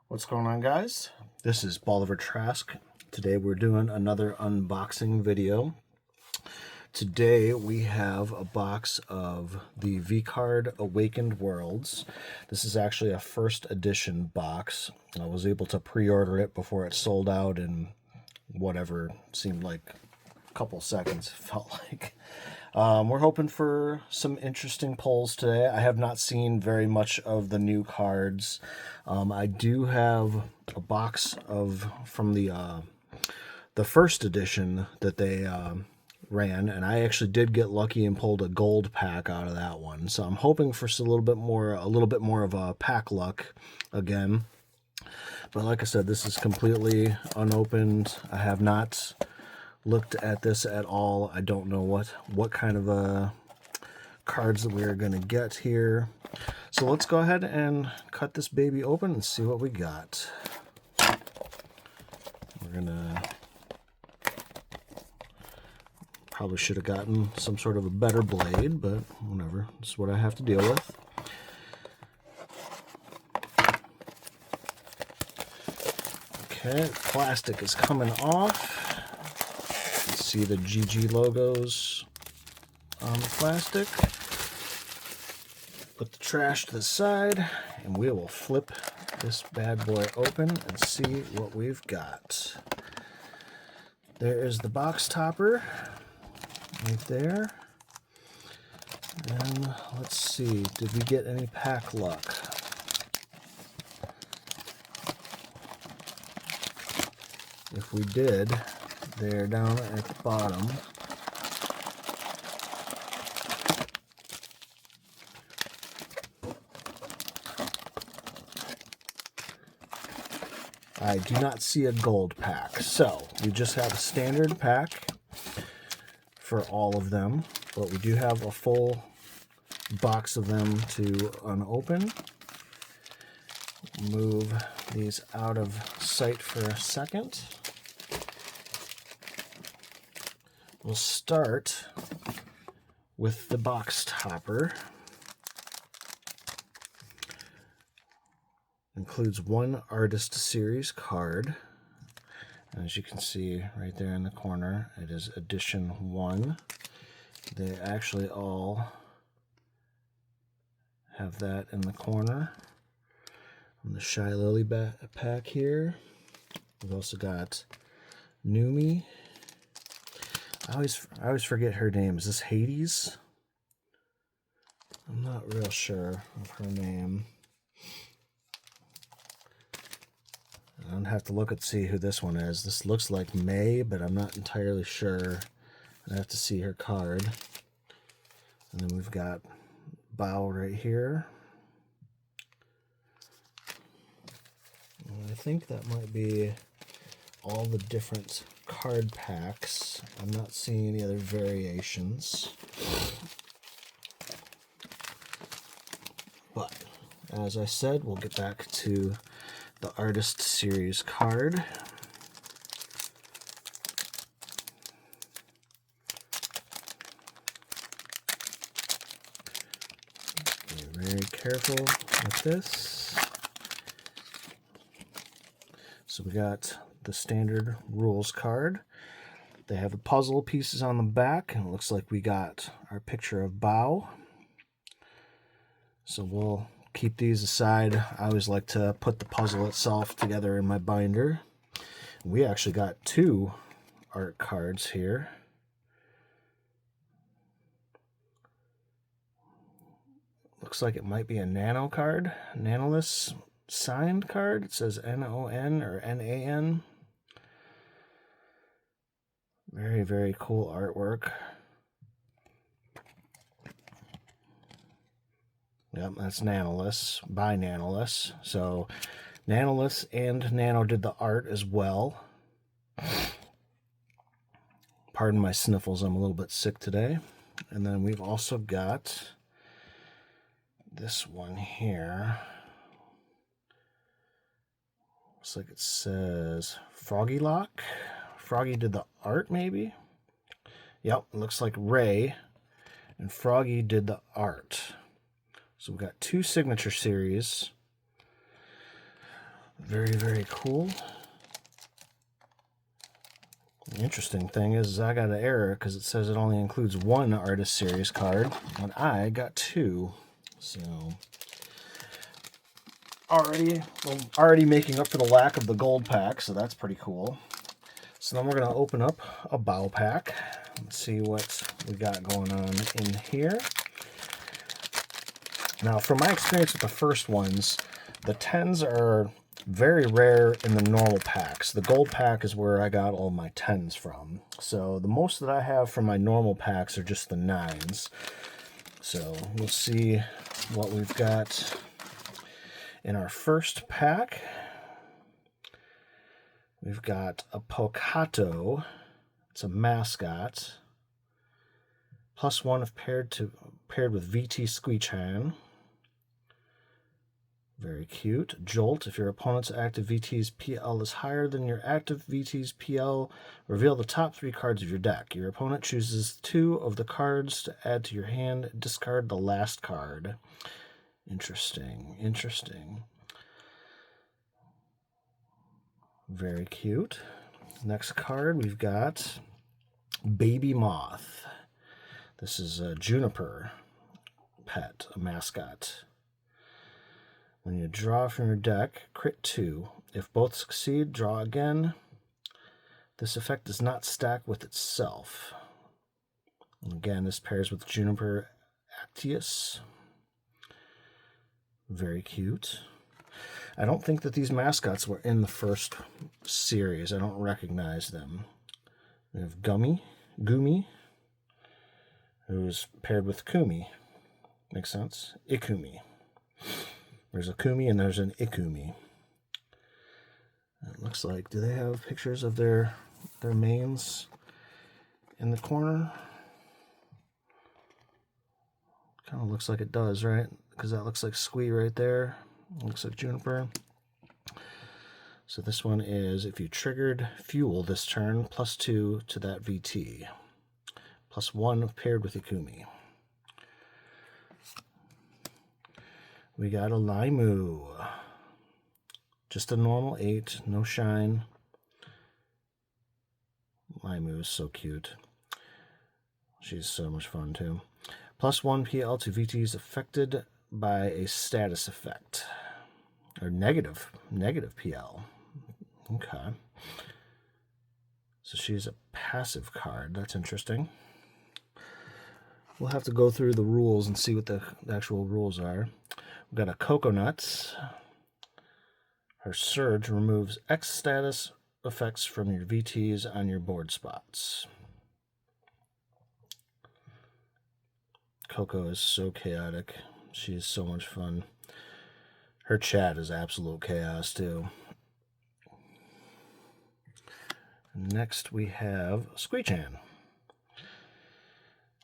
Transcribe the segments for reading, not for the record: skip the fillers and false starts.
What's going on, guys? This is Bolivar Trask. Today we're doing another unboxing video. Today we have a box of the Edition Awakened Worlds. This is actually a first edition box. I was able to pre-order it before it sold out in whatever seemed like a couple seconds, it felt like. We're hoping for some interesting pulls today. I have not seen very much of the new cards. I do have a box from the first edition that they ran, and I actually did get lucky and pulled a gold pack out of that one. So I'm hoping for a little bit more of a pack luck again. But like I said, this is completely unopened. I have not looked at this at all. I don't know what kind of cards that we're going to get here. So let's go ahead and cut this baby open and see what we got. We're going to... Probably should have gotten some sort of a better blade, but whatever. This is what I have to deal with. Okay, plastic is coming off. See the GG logos on the plastic. Put the trash to the side, and we will flip this bad boy open and see what we've got. There is the box topper right there. And let's see, did we get any pack luck? If we did, they're down at the bottom. I do not see a gold pack, so we just have a standard pack for all of them, but we do have a full box of them to unopen. Move these out of sight for a second. We'll start with the box topper. Includes one Artist Series card. And as you can see right there in the corner, it is Edition 1. They actually all have that in the corner. On the Shy Lily pack here, we've also got Numi. I always forget her name. Is this Hades? I'm not real sure of her name. I don't have to look and see who this one is. This looks like May, but I'm not entirely sure. I have to see her card. And then we've got Bao right here. And I think that might be all the different card packs. I'm not seeing any other variations. But as I said, we'll get back to the Artist Series card. Be very careful with this. So we got the standard rules card. They have the puzzle pieces on the back, and it looks like we got our picture of Bao. So we'll keep these aside. I always like to put the puzzle itself together in my binder. We actually got two art cards here. Looks like it might be a nano card, nanoless signed card. It says N-O-N or N-A-N. Very, very cool artwork. Yep, that's Nanoless by Nanoless. So Nanoless and Nano did the art as well. Pardon my sniffles, I'm a little bit sick today. And then we've also got this one here. Looks like it says Froggy Lock. Froggy did the art, maybe? Yep, it looks like Ray and Froggy did the art. So we've got two signature series. Very, very cool. The interesting thing is I got an error because it says it only includes one Artist Series card, and I got 2. So already making up for the lack of the gold pack, so that's pretty cool. So then we're going to open up a bow pack and see what we got going on in here. Now, from my experience with the first ones, the 10s are very rare in the normal packs. The gold pack is where I got all my 10s from. So the most that I have from my normal packs are just the 9s. So we'll see what we've got in our first pack. We've got a Pokato. It's a mascot. +1 if paired with VT Squeechan. Very cute. Jolt. If your opponent's active VT's PL is higher than your active VT's PL, reveal the top 3 cards of your deck. Your opponent chooses 2 of the cards to add to your hand. Discard the last card. Interesting. Interesting. Very cute. Next card, we've got Baby Moth. This is a Juniper pet, a mascot. When you draw from your deck, crit 2. If both succeed, draw again. This effect does not stack with itself. And again, this pairs with Juniper Actius. Very cute. I don't think that these mascots were in the first series. I don't recognize them. We have Gumi, who's paired with Kumi. Makes sense? Ikumi. There's a Kumi and there's an Ikumi. It looks like, do they have pictures of their mains in the corner? Kind of looks like it does, right? Because that looks like Squee right there. Looks like Juniper. So this one is, if you triggered Fuel this turn, +2 to that VT. +1 paired with Ikumi. We got a Laimu. Just a normal 8, no shine. Laimu is so cute. She's so much fun too. +1 PL to VTs affected by a status effect. Or negative PL. Okay. So she's a passive card. That's interesting. We'll have to go through the rules and see what the actual rules are. We've got a Coconut. Her Surge removes X status effects from your VTs on your board spots. Coco is so chaotic. She is so much fun. Her chat is absolute chaos too. Next we have Squeechan.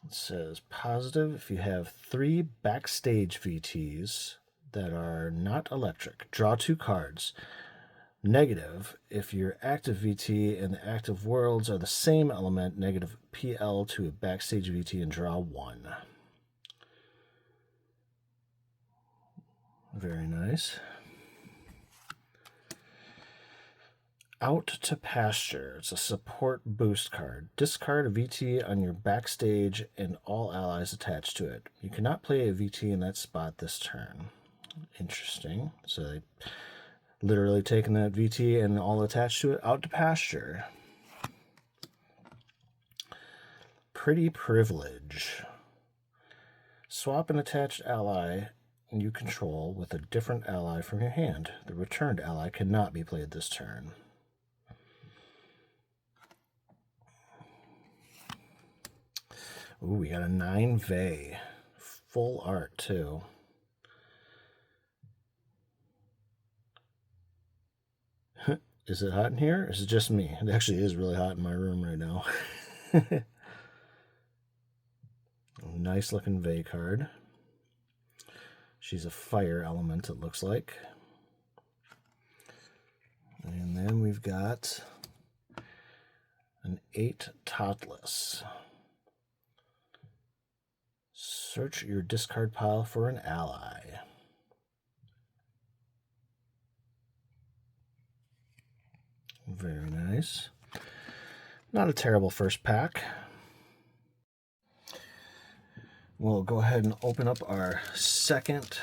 It says positive if you have 3 backstage VTs that are not electric. Draw 2 cards. Negative if your active VT and the active worlds are the same element. Negative PL to a backstage VT and draw 1. Very nice. Out to Pasture. It's a support boost card. Discard a VT on your backstage and all allies attached to it. You cannot play a VT in that spot this turn. Interesting. So they literally taken that VT and all attached to it. Out to Pasture. Pretty Privilege. Swap an attached ally you control with a different ally from your hand. The returned ally cannot be played this turn. Ooh, we got a 9 Vey. Full art, too. Is it hot in here? Or is it just me? It actually is really hot in my room right now. Nice looking Vey card. She's a fire element, it looks like. And then we've got an 8 Totless. Search your discard pile for an ally. Very nice. Not a terrible first pack. We'll go ahead and open up our second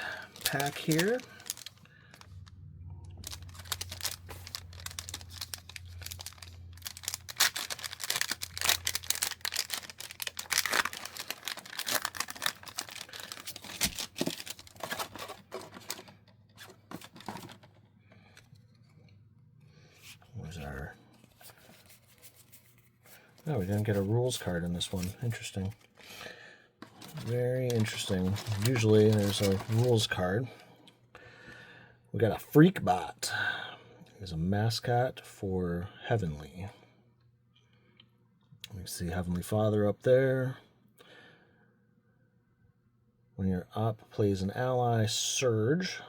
pack here. Where's our... Oh, we didn't get a rules card in this one. Interesting. Very interesting. Usually there's a rules card. We got a freak bot. He's a mascot for Heavenly. We see Heavenly Father up there. When your op plays an ally surge,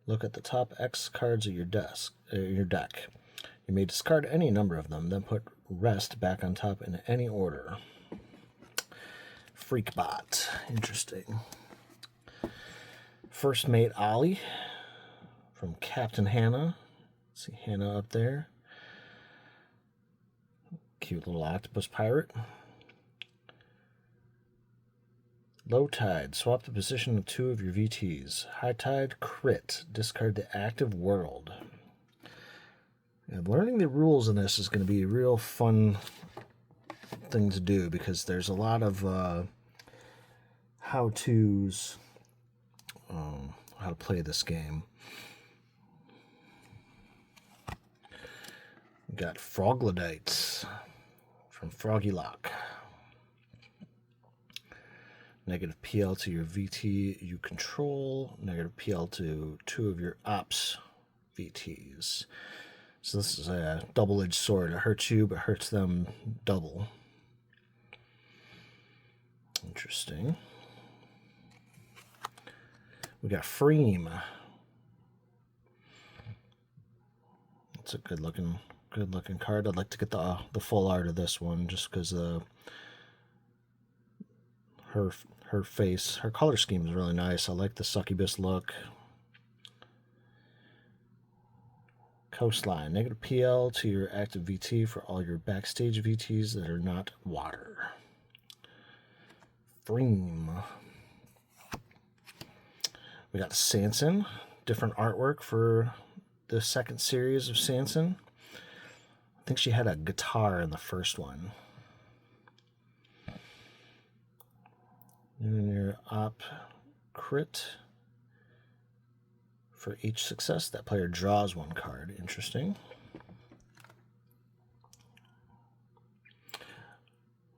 look at the top X cards of your deck. You may discard any number of them, then put rest back on top in any order. Freak bot. Interesting. First mate Ollie from Captain Hannah. See Hannah up there. Cute little octopus pirate. Low tide. Swap the position of 2 of your VTs. High tide crit. Discard the active world. And learning the rules in this is going to be a real fun thing to do because there's a lot of how-tos, how to play this game. We got Froglodites from Froggy Lock. Negative PL to your VT you control. Negative PL to 2 of your ops VTs. So this is a double-edged sword. It hurts you, but hurts them double. Interesting. We got Freem. It's a good-looking card. I'd like to get the full art of this one, just because her face, her color scheme is really nice. I like the succubus look. Coastline. Negative PL to your active VT for all your backstage VTs that are not water. Freem. We got Sanson. Different artwork for the second series of Sanson. I think she had a guitar in the first one. And your op crit. For each success, that player draws 1 card. Interesting.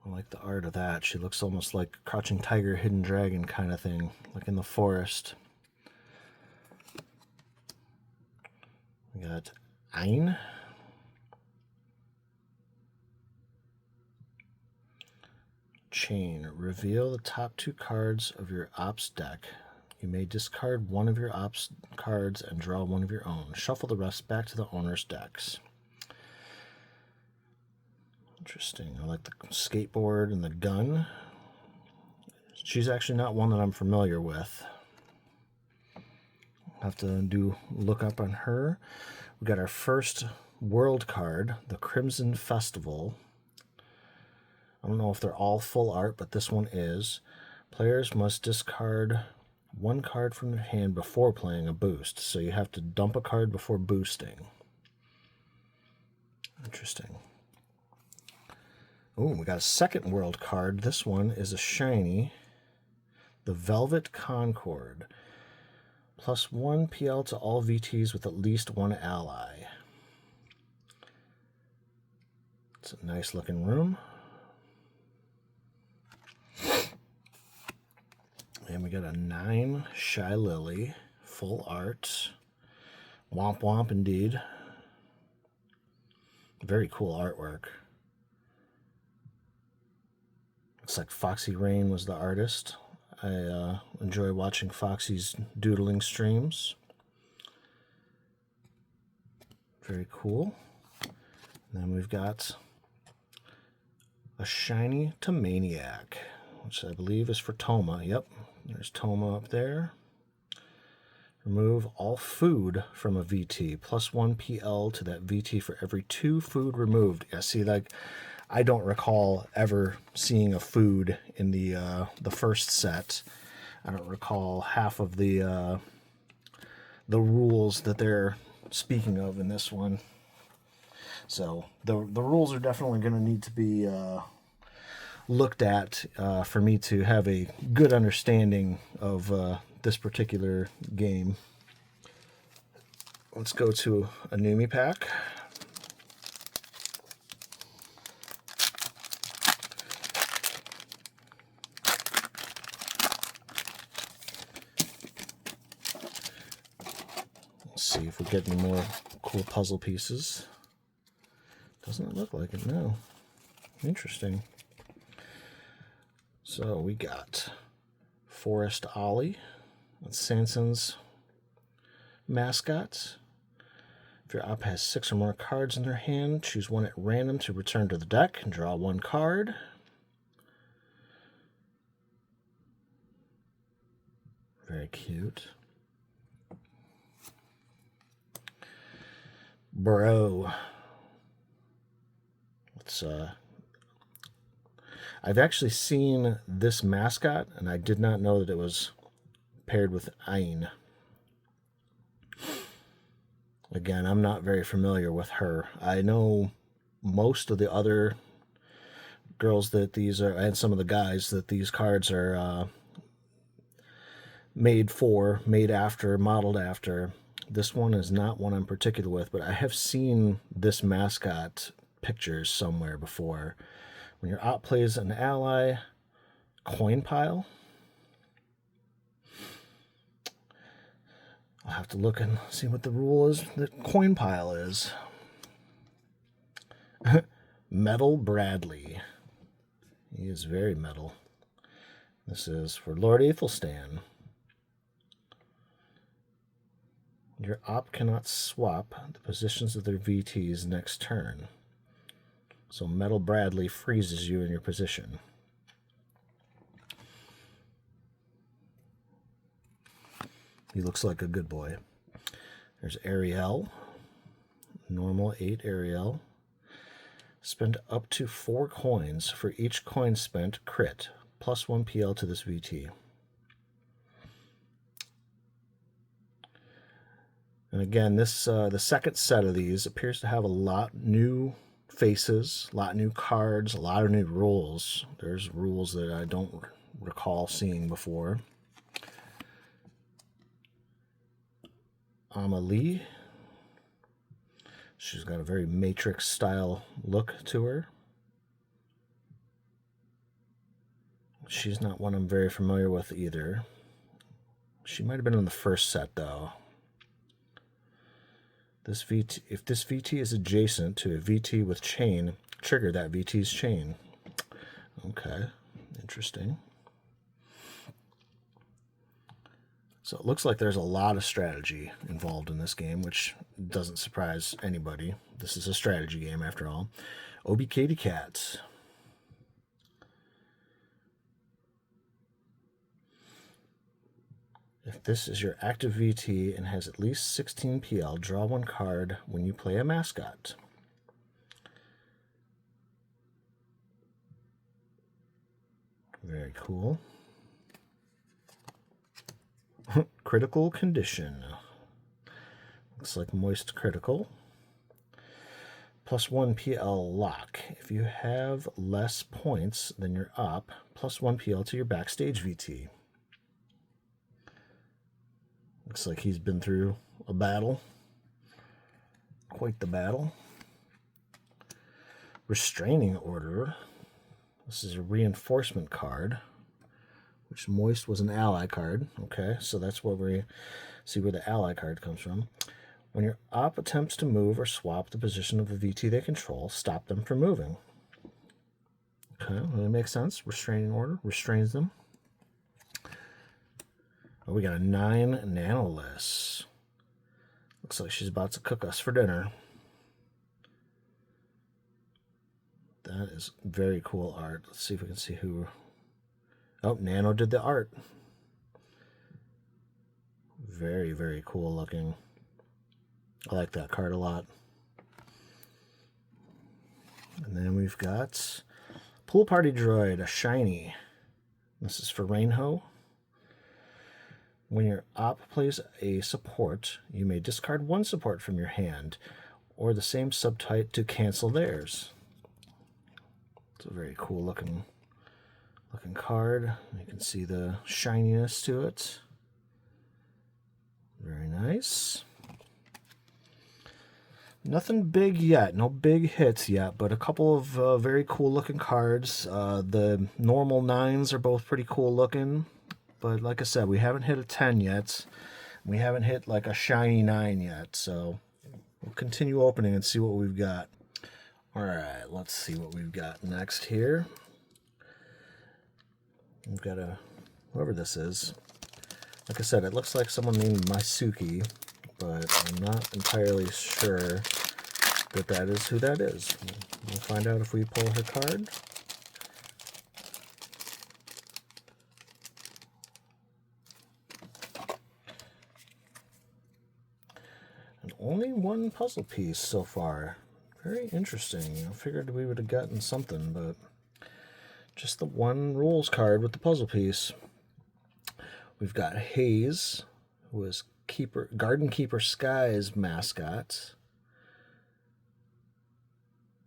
I like the art of that. She looks almost like Crouching Tiger, Hidden Dragon kind of thing, like in the forest. We got Ein. Chain. Reveal the top 2 cards of your ops deck. You may discard 1 of your ops cards and draw 1 of your own. Shuffle the rest back to the owner's decks. Interesting. I like the skateboard and the gun. She's actually not one that I'm familiar with. I'll have to look up on her. We got our first world card, the Crimson Festival. I don't know if they're all full art, but this one is. Players must discard 1 card from their hand before playing a boost. So you have to dump a card before boosting. Interesting. Oh, we got a second world card. This one is a shiny. The Velvet Concord. +1 PL to all VTs with at least 1 ally. It's a nice looking room. And we got a 9 Shy Lily, full art. Womp womp indeed. Very cool artwork. Looks like Foxy Rain was the artist. I enjoy watching Foxy's doodling streams. Very cool. And then we've got a shiny Tomaniac, which I believe is for Toma. Yep, there's Toma up there. Remove all food from a VT. +1 PL to that VT for every 2 food removed. Yeah, see, like, I don't recall ever seeing a food in the first set. I don't recall half of the rules that they're speaking of in this one. So the rules are definitely going to need to be looked at for me to have a good understanding of this particular game. Let's go to a Numi pack. Let's see if we get any more cool puzzle pieces. Doesn't look like it, no. Interesting. So we got Forest Ollie. That's Sanson's mascot. If your op has 6 or more cards in their hand, choose one at random to return to the deck and draw 1 card. Very cute. Bro. Let's I've actually seen this mascot, and I did not know that it was paired with Ain. Again, I'm not very familiar with her. I know most of the other girls that these are, and some of the guys that these cards are made after, modeled after. This one is not one I'm particular with, but I have seen this mascot pictures somewhere before. When your op plays an ally, coin pile. I'll have to look and see what the rule is that coin pile is. Metal Bradley. He is very metal. This is for Lord Aethelstan. Your op cannot swap the positions of their VTs next turn. So Metal Bradley freezes you in your position. He looks like a good boy. There's Ariel. Normal 8 Ariel. Spend up to 4 coins. For each coin spent, crit. +1 PL to this VT. And again, this the second set of these appears to have a lot new faces, a lot new cards, a lot of new rules. There's rules that I don't recall seeing before. Amelie. She's got a very Matrix style look to her. She's not one I'm very familiar with either. She might have been in the first set though. This VT, if this VT is adjacent to a VT with chain, trigger that VT's chain. Okay, interesting. So it looks like there's a lot of strategy involved in this game, which doesn't surprise anybody. This is a strategy game after all. Obi Katy Cats. If this is your active VT and has at least 16 PL, draw 1 card when you play a mascot. Very cool. Critical Condition. Looks like Moist Critical. +1 PL Lock. If you have less points than your op, +1 PL to your backstage VT. Looks like he's been through a battle. Quite the battle. Restraining Order. This is a reinforcement card, which Moist was an ally card. Okay, so that's what we see where the ally card comes from. When your op attempts to move or swap the position of a VT they control, stop them from moving. Okay, well, that makes sense. Restraining Order restrains them. Oh, we got a 9 Nanoless. Looks like she's about to cook us for dinner. That is very cool art. Let's see if we can see who... Oh, Nano did the art. very, very cool looking. I like that card a lot. And then we've got Pool Party Droid, a shiny. This is for Rainho. When your op plays a support, you may discard one support from your hand or the same subtype to cancel theirs. It's a very cool looking card. You can see the shininess to it. Very nice. Nothing big yet, no big hits yet, but a couple of very cool looking cards. The normal 9s are both pretty cool looking, but like I said, we haven't hit a 10 yet. We haven't hit like a shiny 9 yet, so we'll continue opening and see what we've got. All right, let's see what we've got next here. We've got whoever this is. Like I said, it looks like someone named Maisuke, but I'm not entirely sure that is who that is. We'll find out if we pull her card. And only one puzzle piece so far. Very interesting. I figured we would have gotten something, but just the one rules card with the puzzle piece. We've got Haze, who is Garden Keeper Sky's mascot.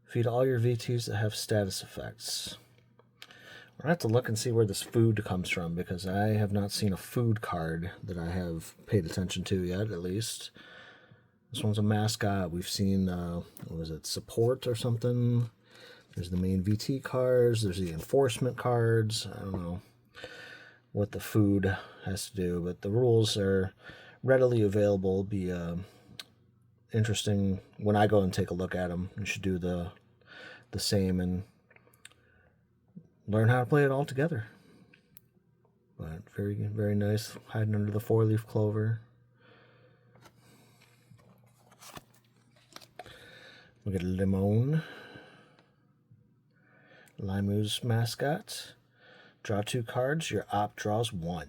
Feed all your VTs that have status effects. We're going to have to look and see where this food comes from, because I have not seen a food card that I have paid attention to yet, at least. This one's a mascot. We've seen, what was it, support or something. There's the main VT cards. There's the enforcement cards. I don't know what the food has to do, but the rules are readily available. Be interesting when I go and take a look at them. You should do the same and learn how to play it all together. But very, very nice, hiding under the 4-leaf clover. We got Limon, Limu's mascot. Draw 2 cards, your op draws 1.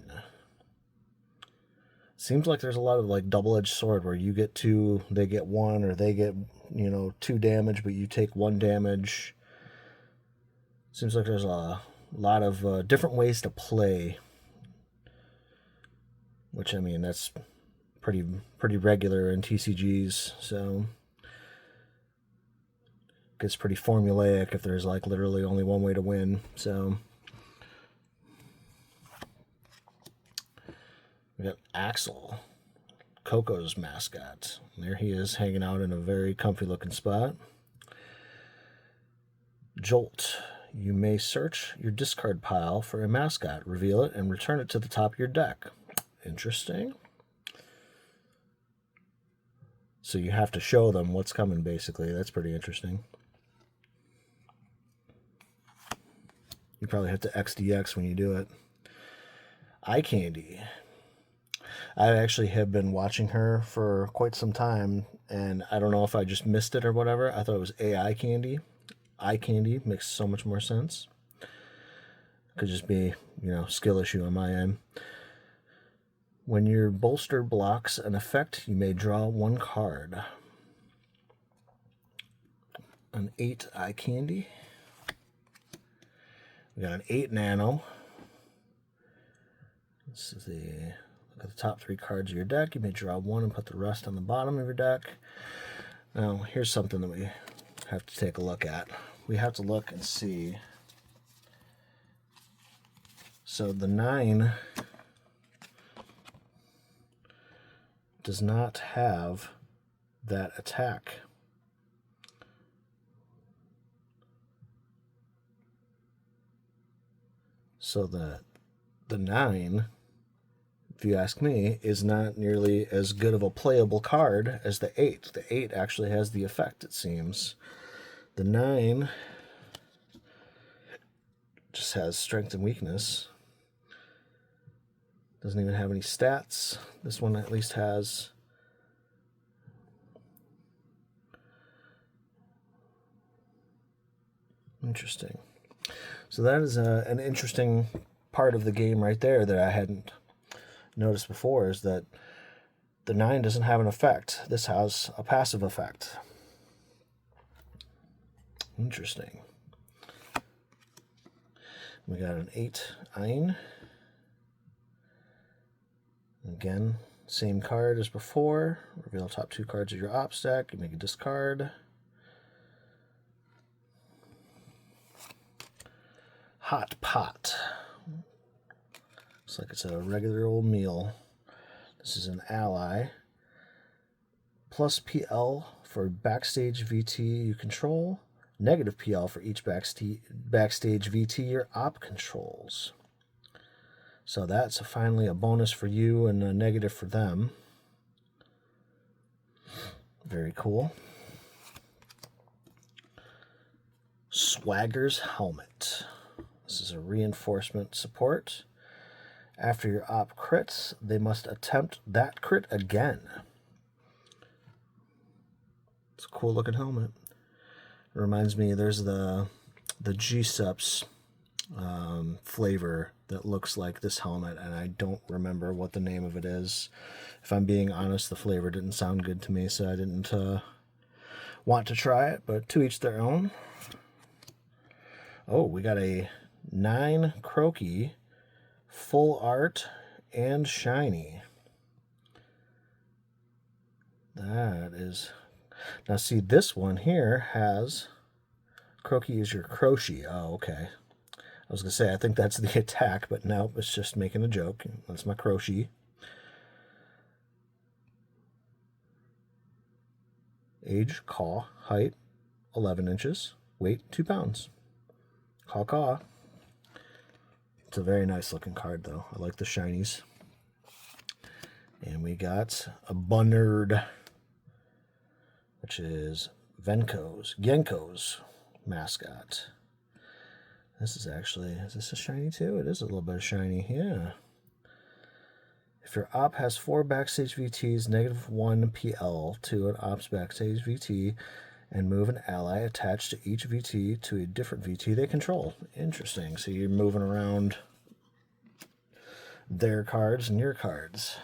Seems like there's a lot of like double-edged sword where you get 2, they get 1, or they get, 2 damage, but you take 1 damage. Seems like there's a lot of different ways to play, which, I mean, that's pretty regular in TCGs, so gets pretty formulaic if there's like literally only one way to win. So we got Axel, Coco's mascot. There he is, hanging out in a very comfy looking spot. Jolt. You may search your discard pile for a mascot, reveal it, and return it to the top of your deck. Interesting. So you have to show them what's coming, basically. That's pretty interesting. You probably have to XDX when you do it. Eye Candy. I actually have been watching her for quite some time, and I don't know if I just missed it or whatever. I thought it was AI Candy. Eye Candy makes so much more sense. Could just be, skill issue on my end. When your bolster blocks an effect, you may draw 1 card. An 8 Eye Candy. We got an 8 Nano. This is look at the top 3 cards of your deck. You may draw 1 and put the rest on the bottom of your deck. Now, here's something that we have to take a look at. We have to look and see. So the 9 does not have that attack. So the 9, if you ask me, is not nearly as good of a playable card as the 8. The 8 actually has the effect, it seems. The 9 just has strength and weakness. Doesn't even have any stats. This one at least has. Interesting. So that is an interesting part of the game right there that I hadn't noticed before, is that the 9 doesn't have an effect. This has a passive effect. Interesting. We got an 8 Ein. Again, same card as before. Reveal top 2 cards of your ops deck. You make a discard. Hot Pot. Looks like it's a regular old meal. This is an ally. Plus PL for backstage VT you control. Negative PL for each backstage VT your op controls. So that's finally a bonus for you and a negative for them. Very cool. Swagger's Helmet. This is a reinforcement support. After your op crits, they must attempt that crit again. It's a cool looking helmet. It reminds me, there's the GamerSupps flavor that looks like this helmet, and I don't remember what the name of it is. If I'm being honest, the flavor didn't sound good to me, so I didn't want to try it, but to each their own. Oh, we got a 9 Croaky, full art and shiny. That is... Now see, this one here has... Croaky is your crochet. Oh, okay. I was going to say, I think that's the attack, but no, it's just making a joke. That's my crochet. Age, caw, height, 11 inches, weight, 2 pounds. Caw, caw. It's a very nice looking card, though. I like the shinies. And we got a Bunnard, which is Genko's mascot. This is actually, is this a shiny too? It is a little bit shiny, yeah. If your op has 4 backstage VTs, -1 PL to an op's backstage VT, and move an ally attached to each VT to a different VT they control. Interesting. So you're moving around their cards and your cards.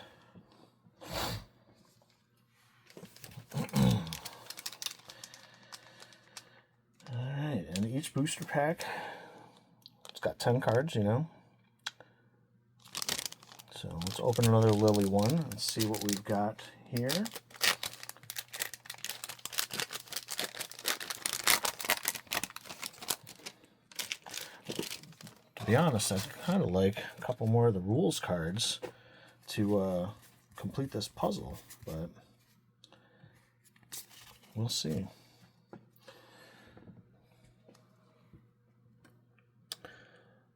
Alright, and each booster pack, it's got 10 cards, you know. So let's open another Lily one and see what we've got here. To be honest, I'd kind of like a couple more of the rules cards to complete this puzzle, but we'll see.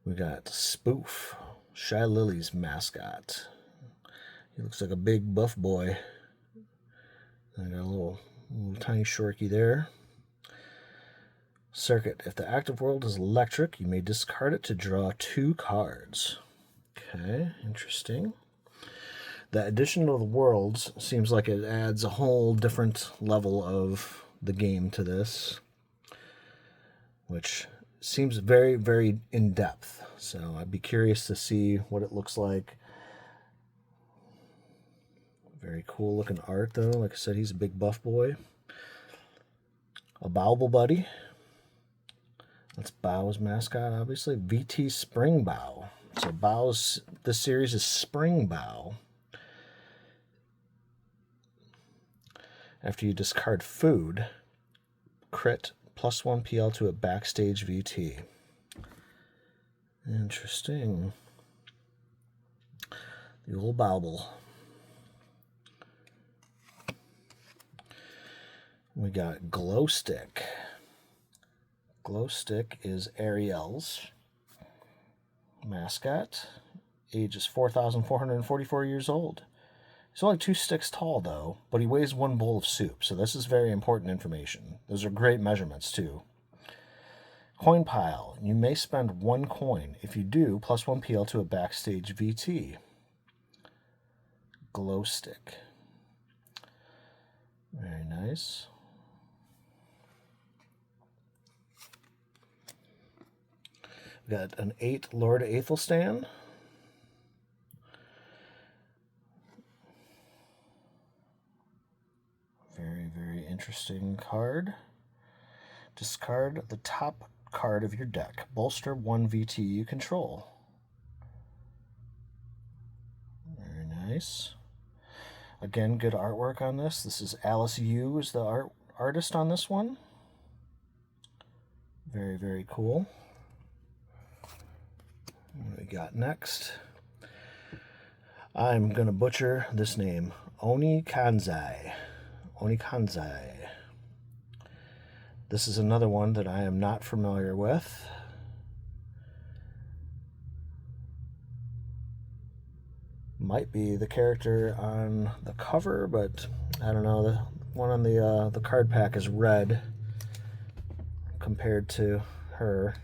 We got Spoof, Shy Lily's mascot. He looks like a big buff boy. I got a little tiny shorty there. Circuit. If the active world is electric, you may discard it to draw 2 cards. Okay, interesting. The Edition of the Worlds seems like it adds a whole different level of the game to this, which seems very, very in-depth. So I'd be curious to see what it looks like. Very cool looking art, though. Like I said, he's a big buff boy. A Bauble Buddy. That's Bow's mascot, obviously. VT Spring Bow. So Bow's, this series is Spring Bow. After you discard food, crit +1 PL to a backstage VT. Interesting. The old Bauble. We got Glow Stick. Glow Stick is Ariel's mascot. Age is 4,444 years old. He's only 2 sticks tall, though, but he weighs 1 bowl of soup, so this is very important information. Those are great measurements, too. Coin pile. You may spend 1 coin. If you do, +1 PL to a backstage VT. Glow Stick. Very nice. We got an 8 Lord Aethelstan. interesting card. Discard the top card of your deck. Bolster 1 VT you control. Very nice. Again, good artwork on this. This is Alice Yu is the artist on this one. Very, very cool. What do we got next? I'm going to butcher this name. Oni Kanzai. Oni Kanzai. This is another one that I am not familiar with. Might be the character on the cover, but I don't know. The one on the card pack is red compared to her.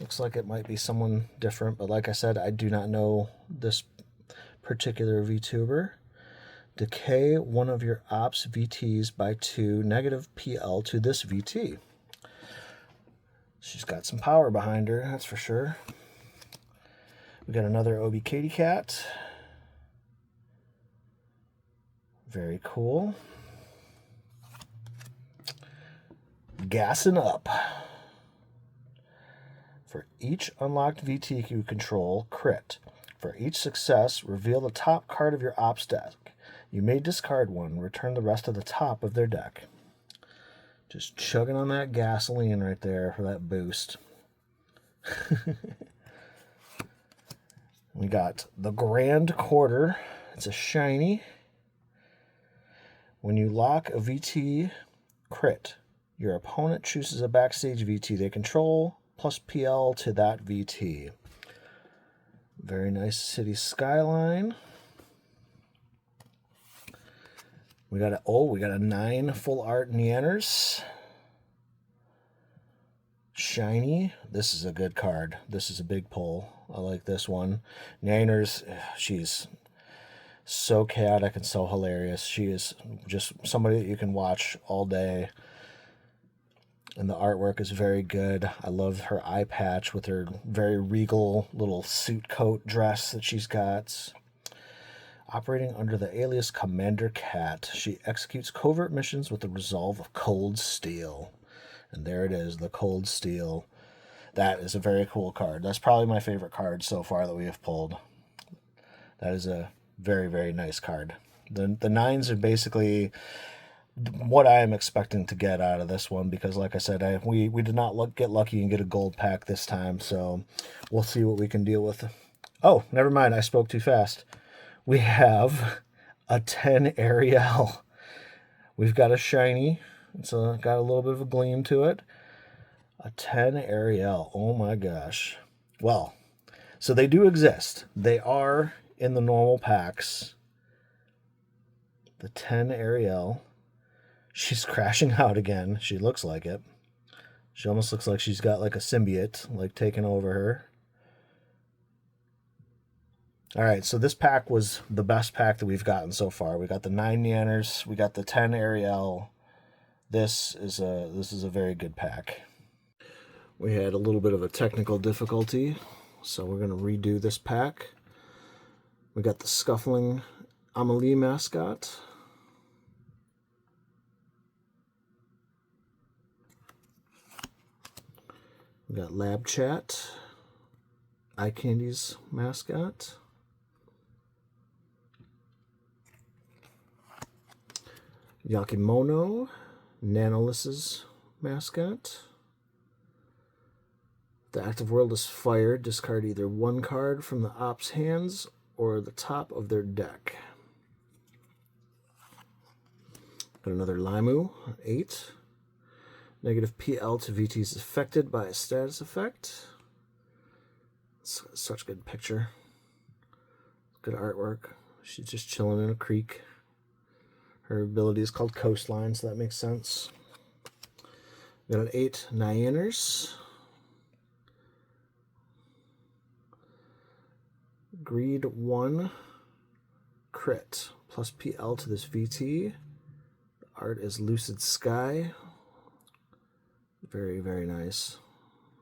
Looks like it might be someone different, but like I said, I do not know this particular VTuber. Decay one of your ops VTs by 2 negative PL to this VT. She's got some power behind her, that's for sure. We got another Obi Katy Cat. Very cool. Gassing up. For each unlocked VT you control, crit. For each success, reveal the top card of your ops deck. You may discard one, return the rest of the top of their deck. Just chugging on that gasoline right there for that boost. We got the Grand Quarter. It's a shiny. When you lock a VT crit, your opponent chooses a backstage VT they control, plus PL to that VT. Very nice city skyline. We got a 9 full art Neanners. Shiny. This is a good card. This is a big pull. I like this one. Neanners, she's so chaotic and so hilarious. She is just somebody that you can watch all day. And the artwork is very good. I love her eye patch with her very regal little suit coat dress that she's got. Operating under the alias Commander Cat, she executes covert missions with the resolve of cold steel. And there it is, the cold steel. That is a very cool card. That's probably my favorite card so far that we have pulled. That is a very, very nice card. The 9s are basically what I am expecting to get out of this one, because like I said, we did not get lucky and get a gold pack this time, so we'll see what we can deal with. Oh, never mind, I spoke too fast. We have a 10 Ariel. We've got a shiny. It's got a little bit of a gleam to it. A 10 Ariel. Oh my gosh. Well, so they do exist. They are in the normal packs. The 10 Ariel. She's crashing out again. She looks like it. She almost looks like she's got like a symbiote, like taking over her. All right, so this pack was the best pack that we've gotten so far. We got the 9 Neanners, we got the 10 Ariel. This is a very good pack. We had a little bit of a technical difficulty, so we're going to redo this pack. We got the Scuffling Amelie mascot. We got Lab Chat, Eye Candy's mascot. Yakimono, Nanoliss's mascot. The active world is fired. Discard either one card from the op's hands or the top of their deck. Got another Limu, 8. Negative PL to VTs affected by a status effect. It's such a good picture. Good artwork. She's just chilling in a creek. Her ability is called Coastline, so that makes sense. We got an 8 Neanners. Greed 1 crit plus PL to this VT. The art is Lucid Sky. Very, very nice.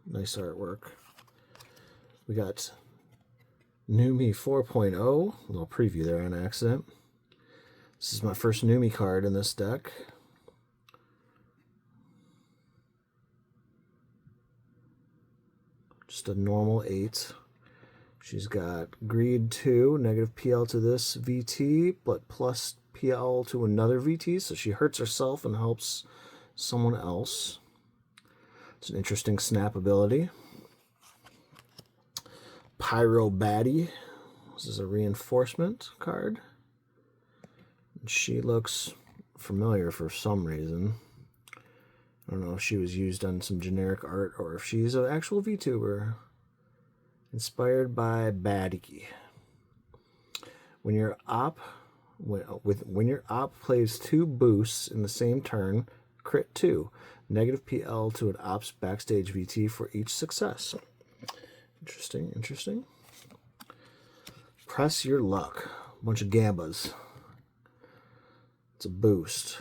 Nice artwork. We got New Me 4.0. A little preview there on accident. This is my first Numi card in this deck. Just a normal 8. She's got Greed 2, negative PL to this VT, but plus PL to another VT, so she hurts herself and helps someone else. It's an interesting snap ability. Pyro Baddie. This is a reinforcement card. She looks familiar for some reason. I don't know if she was used on some generic art or if she's an actual VTuber. Inspired by Baddie. When your op plays 2 boosts in the same turn, crit 2. Negative PL to an op's backstage VT for each success. Interesting, interesting. Press Your Luck. A bunch of gambas. It's a boost.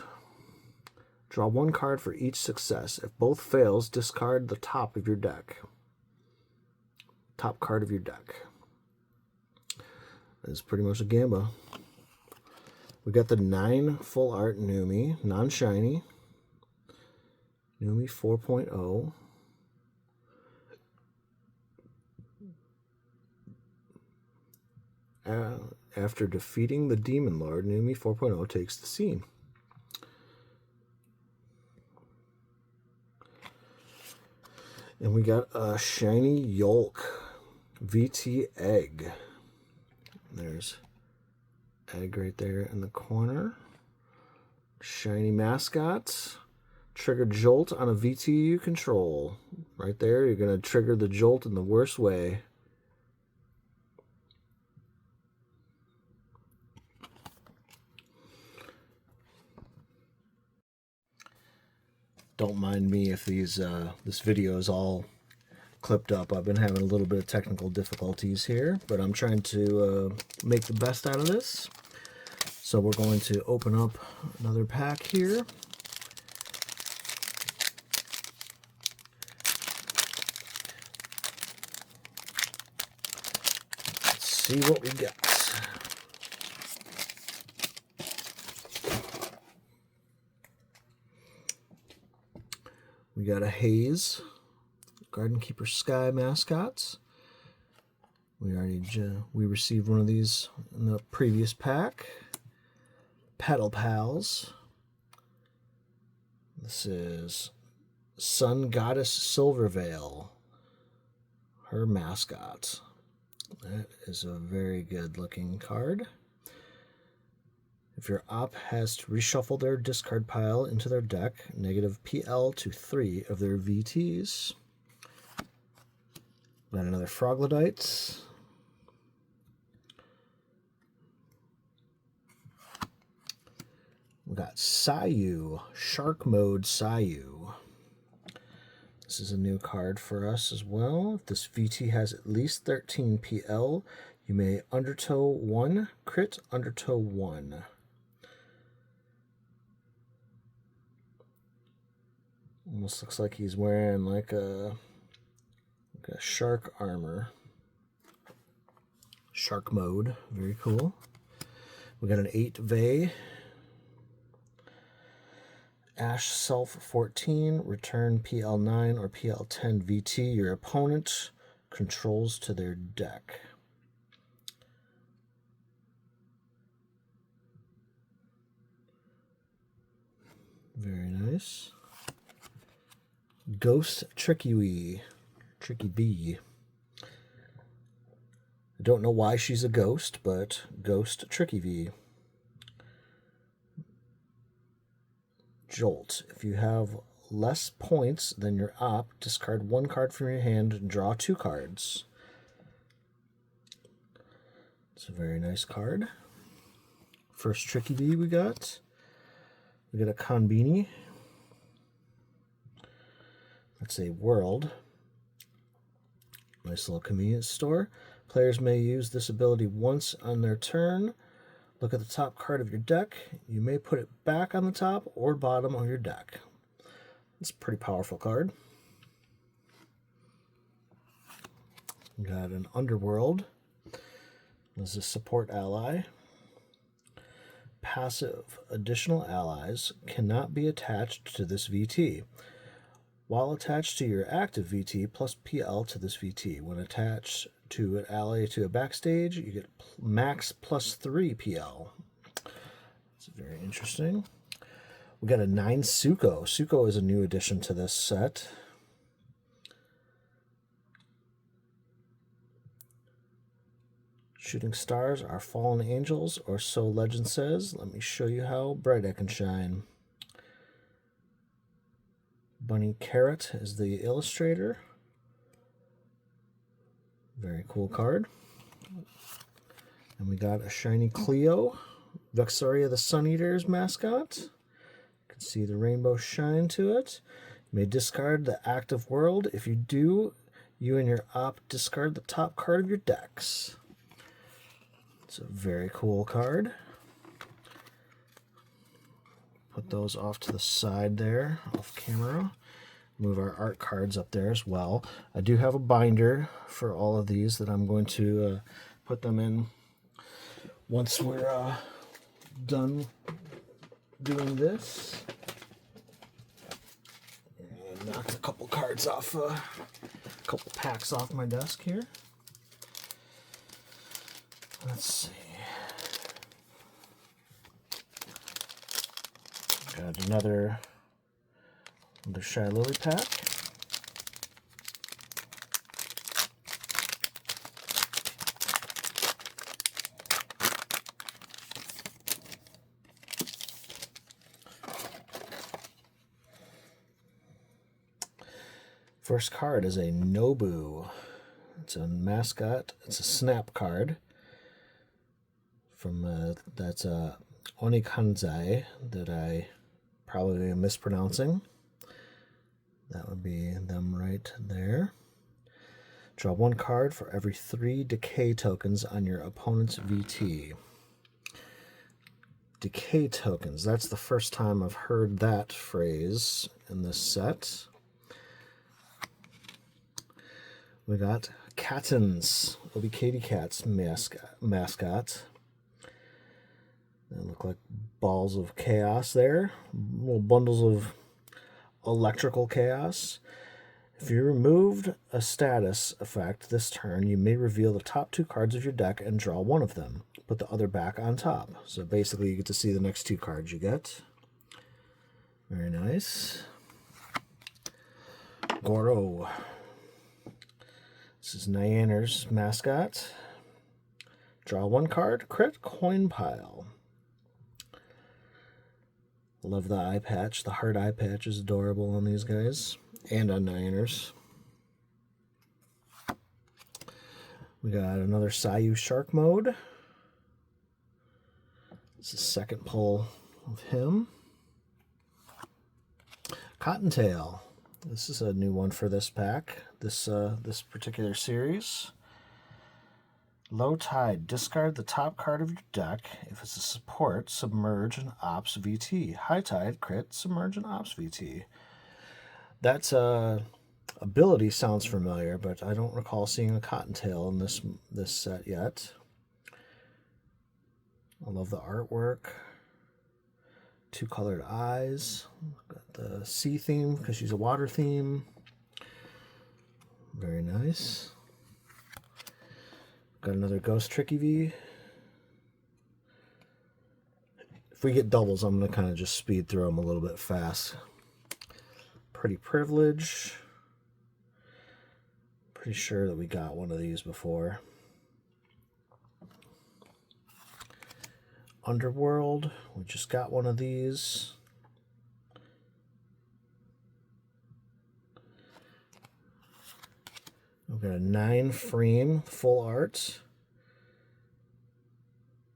Draw 1 card for each success. If both fails, discard the top of your deck. Top card of your deck. That's pretty much a gamba. We got the 9 full art Numi, non-shiny. Numi 4.0. After defeating the Demon Lord, Numi 4.0 takes the scene. And we got a shiny Yolk VT Egg. There's Egg right there in the corner. Shiny mascots. Trigger Jolt on a VT you control. Right there, you're going to trigger the Jolt in the worst way. Don't mind me if this video is all clipped up. I've been having a little bit of technical difficulties here, but I'm trying to make the best out of this. So we're going to open up another pack here. Let's see what we got. We got a Haze, Garden Keeper Sky mascots. We received one of these in the previous pack. Petal Pals. This is Sun Goddess Silverveil, her mascot. That is a very good looking card. If your op has to reshuffle their discard pile into their deck, negative PL to 3 of their VTs. Got another Froglodytes. We got Sayu, Shark Mode Sayu. This is a new card for us as well. If this VT has at least 13 PL, you may undertow 1, crit undertow 1. Almost looks like he's wearing like a shark armor. Shark mode, very cool. We got an 8 Vey. Ash Self 14, return PL9 or PL10 VT your opponent controls to their deck. Very nice. Ghost Tricky Bee. I don't know why she's a ghost, but Ghost Tricky Bee. Jolt. If you have less points than your op, discard 1 card from your hand and draw 2 cards. It's a very nice card. First Tricky Bee we got. We got a Konbini. That's a world. Nice little convenience store. Players may use this ability once on their turn. Look at the top card of your deck. You may put it back on the top or bottom of your deck. It's a pretty powerful card. We got an Underworld. This is a support ally. passive. Additional allies cannot be attached to this VT. While attached to your active VT, plus PL to this VT. When attached to an ally to a backstage, you get max plus 3 PL. It's very interesting. We got a 9 Suko. Suko is a new addition to this set. Shooting stars are fallen angels, or so legend says. Let me show you how bright I can shine. Bunny Carrot is the illustrator. Very cool card. And we got a shiny Cleo, Vexaria the Sun Eater's mascot. You can see the rainbow shine to it. You may discard the active world. If you do, you and your op discard the top card of your decks. It's a very cool card. Put those off to the side there, off camera. Move our art cards up there as well. I do have a binder for all of these that I'm going to put them in once we're done doing this. And knocked a couple cards off, a couple packs off my desk here. Let's see. Got another Shy Lily pack. First card is a Nobu. It's a mascot. It's a snap card. From that's Onikanzai that I probably am mispronouncing. That would be them right there. Draw 1 card for every 3 decay tokens on your opponent's VT. Decay tokens. That's the first time I've heard that phrase in this set. We got Kattens, Obi Katy Cat's mascot. They look like balls of chaos there. Little bundles of electrical chaos. If you removed a status effect this turn, you may reveal the top 2 cards of your deck and draw 1 of them. Put the other back on top. So basically you get to see the next 2 cards you get. Very nice. Goro. This is Nyanner's mascot. Draw 1 card, crit, coin pile. Love the eye patch. The heart eye patch is adorable on these guys. And on Niners. We got another Sayu Shark mode. This is the second pull of him. Cottontail. This is a new one for this pack. This particular series. Low Tide. Discard the top card of your deck. If it's a support, submerge an Ops VT. High Tide, crit, submerge an Ops VT. That's ability sounds familiar, but I don't recall seeing a Cottontail in this set yet. I love the artwork. 2 colored eyes. Got the sea theme because she's a water theme. Very nice. Got another Ghost Tricky V. If we get doubles, I'm going to kind of just speed through them a little bit fast. Pretty Privilege. Pretty sure that we got one of these before. Underworld. We just got one of these. We've got a 9 frame full art.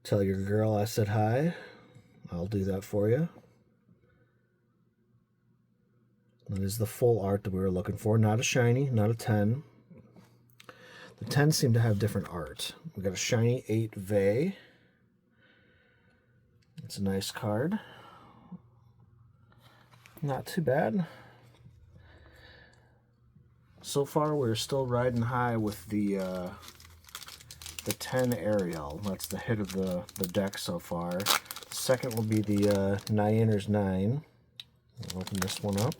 Tell your girl I said hi. I'll do that for you. That is the full art that we were looking for. Not a shiny, not a 10. The 10 seem to have different art. We got a shiny 8 Vey. It's a nice card. Not too bad. So far, we're still riding high with the 10 Ariel. That's the hit of the deck so far. second will be the Niners 9. I'll open this one up.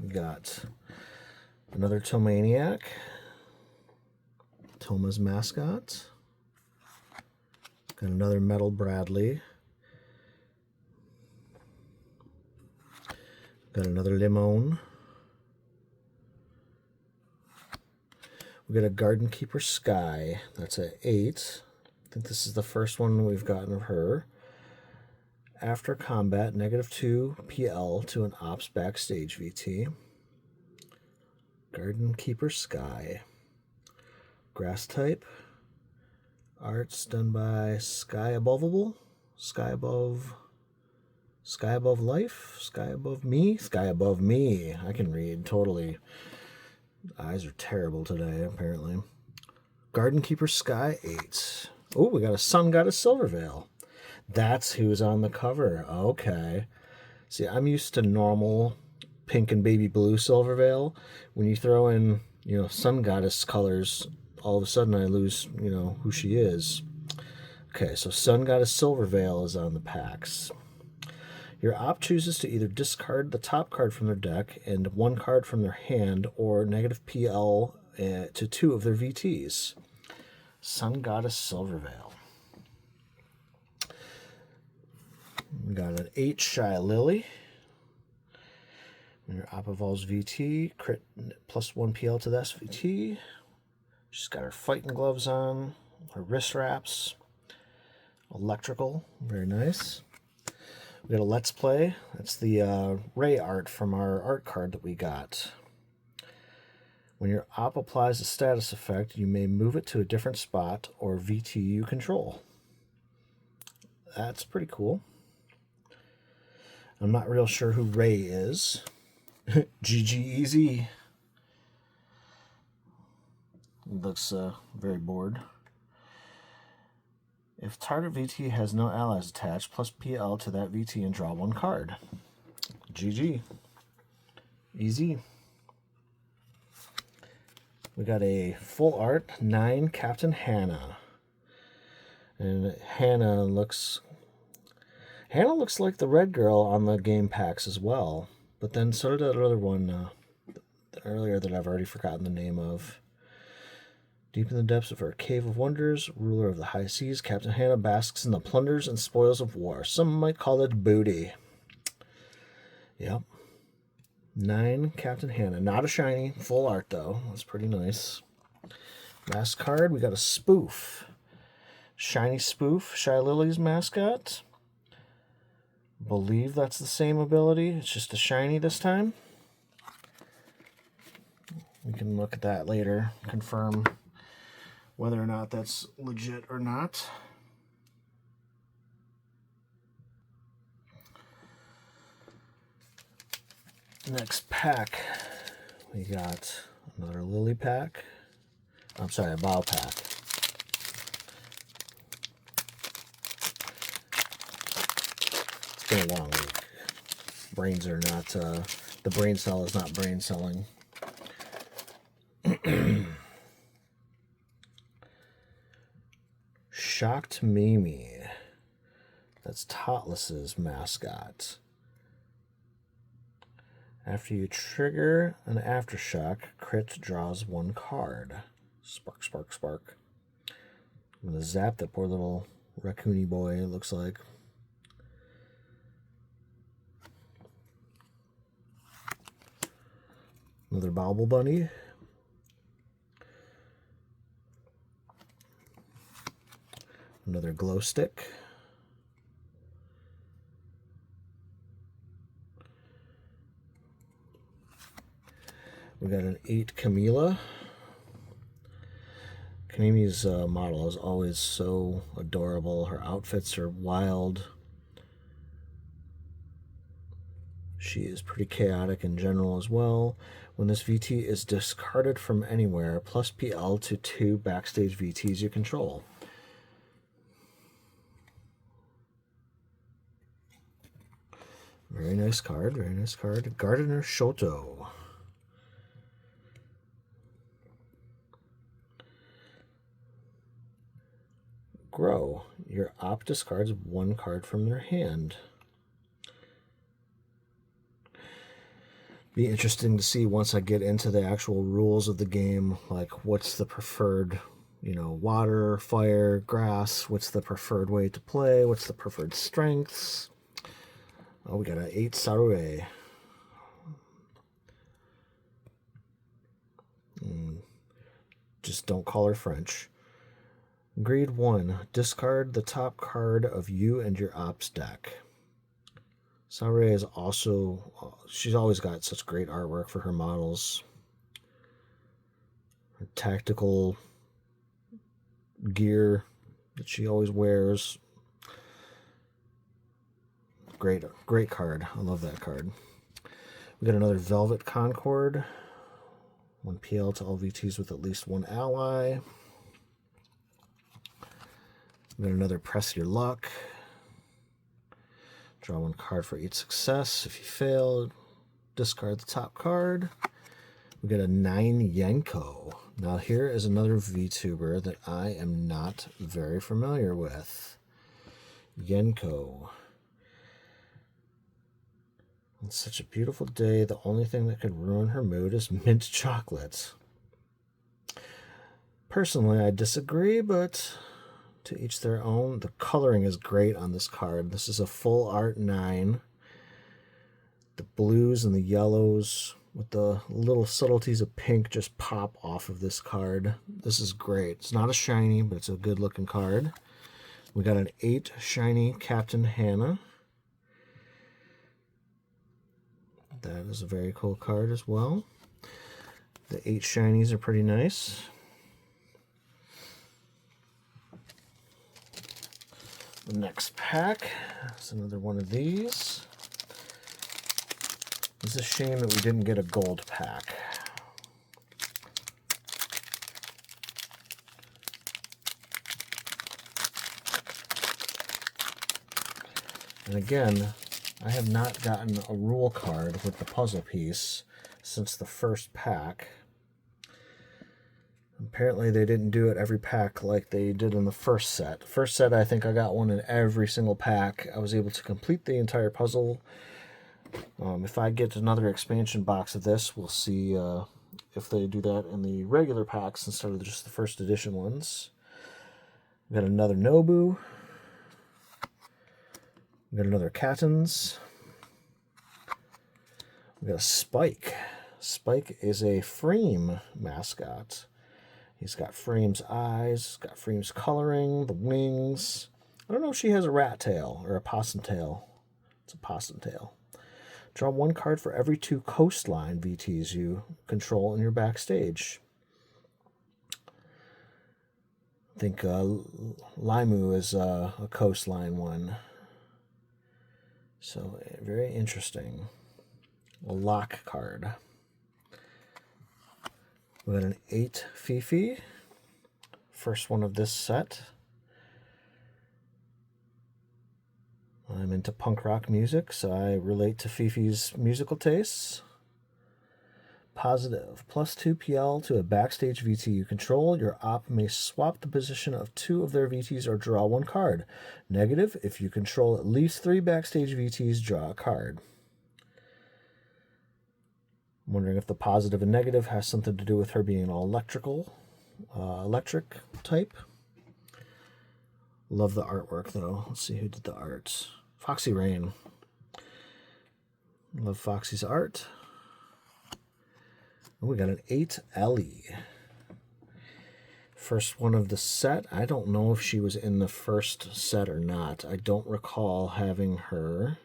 We got another Tomaniac, Toma's mascot. Got another Metal Bradley. Got another Limon. We got a Garden Keeper Sky. That's an 8. I think this is the first one we've gotten of her. After combat, -2 PL to an Ops backstage VT. Garden Keeper Sky. Grass type. Art's done by Sky Aboveable. Sky Above Life. Sky Above Me. Sky Above Me. I can read totally. Eyes are terrible today, apparently. Garden Keeper Sky 8. Oh, we got a Sun Goddess Silverveil. That's who's on the cover. Okay. See, I'm used to normal pink and baby blue Silverveil. When you throw in, Sun Goddess colors, all of a sudden I lose, who she is. Okay, so Sun Goddess Silverveil is on the packs. Your op chooses to either discard the top card from their deck and 1 card from their hand, or -PL to 2 of their VTs. Sun Goddess Silverveil. We got an 8 Shy Lily. When your op evolves VT, crit +1 PL to this VT. She's got her fighting gloves on, her wrist wraps, electrical, very nice. We got a Let's Play. That's the Ray art from our art card that we got. When your op applies a status effect, you may move it to a different spot or VT you control. That's pretty cool. I'm not real sure who Ray is. GG Easy. Looks very bored. If target VT has no allies attached, +PL to that VT and draw 1 card. GG. Easy. We got a full art 9 Captain Hannah. And Hannah looks like the red girl on the game packs as well. But then so did that other one earlier that I've already forgotten the name of. Deep in the depths of her cave of wonders, ruler of the high seas, Captain Hannah basks in the plunders and spoils of war. Some might call it booty. Yep. 9 Captain Hannah. Not a shiny. Full art, though. That's pretty nice. Last card, we got a spoof. Shiny spoof. Shy Lily's mascot. Believe that's the same ability. It's just a shiny this time. We can look at that later. Confirm whether or not that's legit or not. Next pack, we got another Lily pack. I'm sorry, a Bow pack. It's been a long week. Brains are not, the brain cell is not brain celling. Shocked Mimi. That's Totless's mascot. After you trigger an aftershock, crit draws 1 card. Spark, spark, spark. I'm going to zap that poor little raccoony boy, it looks like. Another Bobble Bunny. Another glow stick. We got an 8 Camila. Kanemi's model is always so adorable. Her outfits are wild. She is pretty chaotic in general as well. When this VT is discarded from anywhere, +PL to 2 backstage VTs you control. Very nice card, very nice card. Gardener Shoto. Grow. Your op discards one card from their hand. Be interesting to see once I get into the actual rules of the game, like what's the preferred, water, fire, grass, what's the preferred way to play, what's the preferred strengths. Oh, we got an 8 Sarué. Just don't call her French. Grade 1. Discard the top card of you and your ops deck. Sarué is also... she's always got such great artwork for her models. Her tactical gear that she always wears. Great card. I love that card. We got another Velvet Concord. 1 PL to all VTs with at least 1 ally. We got another Press Your Luck. Draw 1 card for each success. If you fail, discard the top card. We got a 9 Yenko. Now here is another VTuber that I am not very familiar with. Yenko. It's such a beautiful day. The only thing that could ruin her mood is mint chocolate. Personally, I disagree, but to each their own. The coloring is great on this card. This is a full art 9. The blues and the yellows with the little subtleties of pink just pop off of this card. This is great. It's not a shiny, but it's a good looking card. We got an 8 shiny Captain Hannah. That is a very cool card as well. The 8 shinies are pretty nice. The next pack is another one of these. It's a shame that we didn't get a gold pack. And again, I have not gotten a rule card with the puzzle piece since the first pack. Apparently they didn't do it every pack like they did in the first set. First set, I think I got one in every single pack. I was able to complete the entire puzzle. If I get another expansion box of this, we'll see if they do that in the regular packs instead of just the first edition ones. We got another Nobu. We got another Kattens. We got a Spike. Spike is a Frame mascot. He's got Frame's eyes, got Frame's coloring, the wings. I don't know if she has a rat tail or a possum tail. It's a possum tail. Draw 1 card for every 2 coastline VTs you control in your backstage. I think Limu is a coastline one. So, very interesting. A lock card. We got an 8 Fifi. First one of this set. I'm into punk rock music, so I relate to Fifi's musical tastes. Positive. +2 PL to a backstage VT you control. Your op may swap the position of 2 of their VTs or draw 1 card. Negative. If you control at least 3 backstage VTs, draw a card. I'm wondering if the positive and negative has something to do with her being an electric type. Love the artwork, though. Let's see who did the art. Foxy Rain. Love Foxy's art. And we got an 8 Ellie. First one of the set. I don't know if she was in the first set or not. I don't recall having her.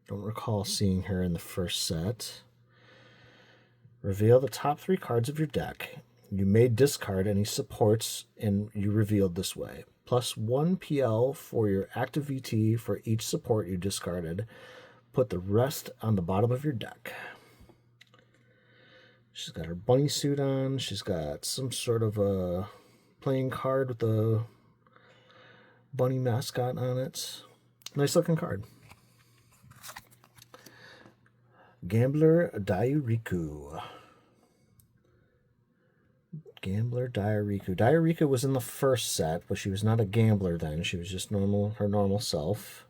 Don't recall seeing her in the first set. Reveal the top 3 cards of your deck. You may discard any supports, and you revealed this way. +1 PL for your active VT for each support you discarded. Put the rest on the bottom of your deck. She's got her bunny suit on. She's got some sort of a playing card with a bunny mascot on it. Nice looking card. Gambler Dairiku. Gambler Dairiku. Dairiku was in the first set, but she was not a gambler then. She was just her normal self.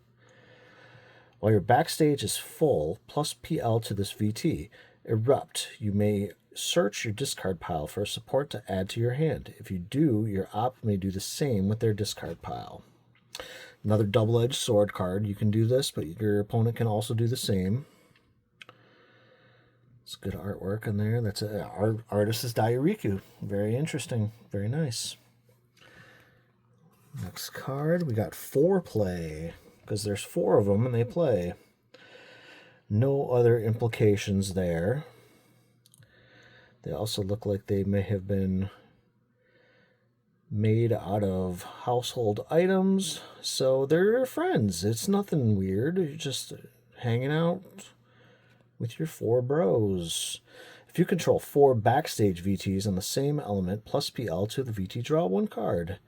While your backstage is full, plus PL to this VT. Erupt. You may search your discard pile for a support to add to your hand. If you do, your op may do the same with their discard pile. Another double-edged sword card. You can do this, but your opponent can also do the same. It's good artwork in there. That's our artist is Dairiku. Very interesting. Very nice. Next card, we got Foreplay, because there's 4 of them and they play. No other implications there. They also look like they may have been made out of household items, so they're friends. It's nothing weird. You're just hanging out with your 4 bros. If you control 4 backstage VTs on the same element, plus PL to the VT, draw 1 card.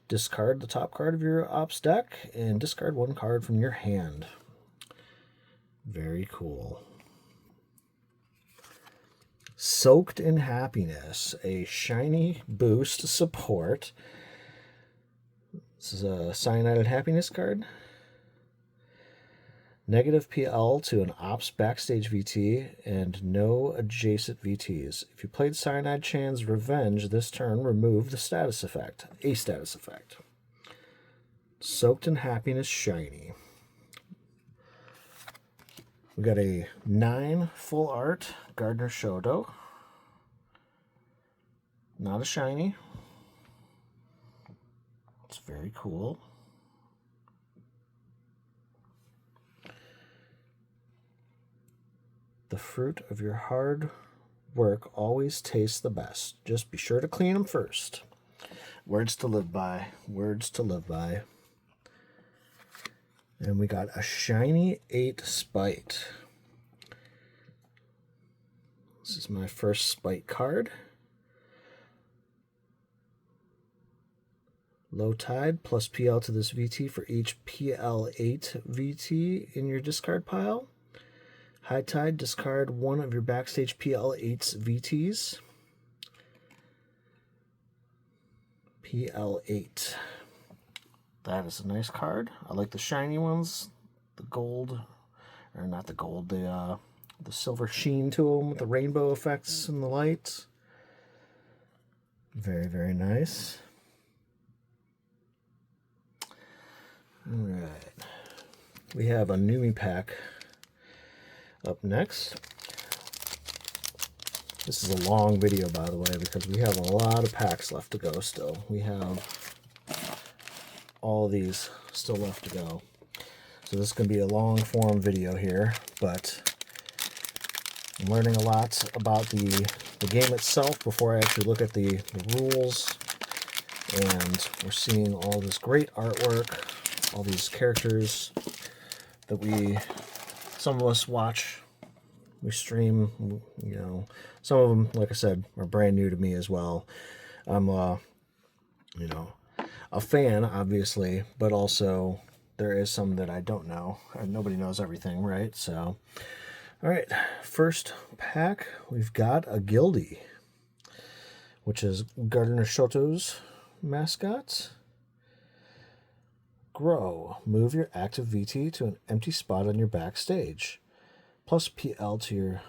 Discard the top card of your ops deck and discard 1 card from your hand. Very cool. Soaked in Happiness, a shiny boost support. This is a Cyanide Happiness card. Negative PL to an Ops Backstage VT and no adjacent VTs. If you played Cyanide Chan's Revenge this turn, remove the status effect. A status effect. Soaked in Happiness shiny. We got a 9 full art Gardner Shoto. Not a shiny. It's very cool. The fruit of your hard work always tastes the best. Just be sure to clean them first. Words to live by. Words to live by. And we got a shiny 8 Spite. This is my first Spite card. Low Tide plus PL to this VT for each PL8 VT in your discard pile. High Tide, discard 1 of your backstage PL8's VTs. PL8. That is a nice card. I like the shiny ones. The gold, or not the gold, the silver sheen to them with the rainbow effects and the lights. Very, very nice. All right. We have a Numi pack up next. This is a long video, by the way, because we have a lot of packs left to go still. We have all of these still left to go. So this is going to be a long form video here, but I'm learning a lot about the game itself before I actually look at the rules. And we're seeing all this great artwork, all these characters that some of us watch, we stream, you know. Some of them, like I said, are brand new to me as well. I'm, you know, a fan, obviously, but also there is some that I don't know. And nobody knows everything, right? So, all right, first pack, we've got a Gildy, which is Gardner Shoto's mascots. Grow. Move your active VT to an empty spot on your backstage. Plus PL to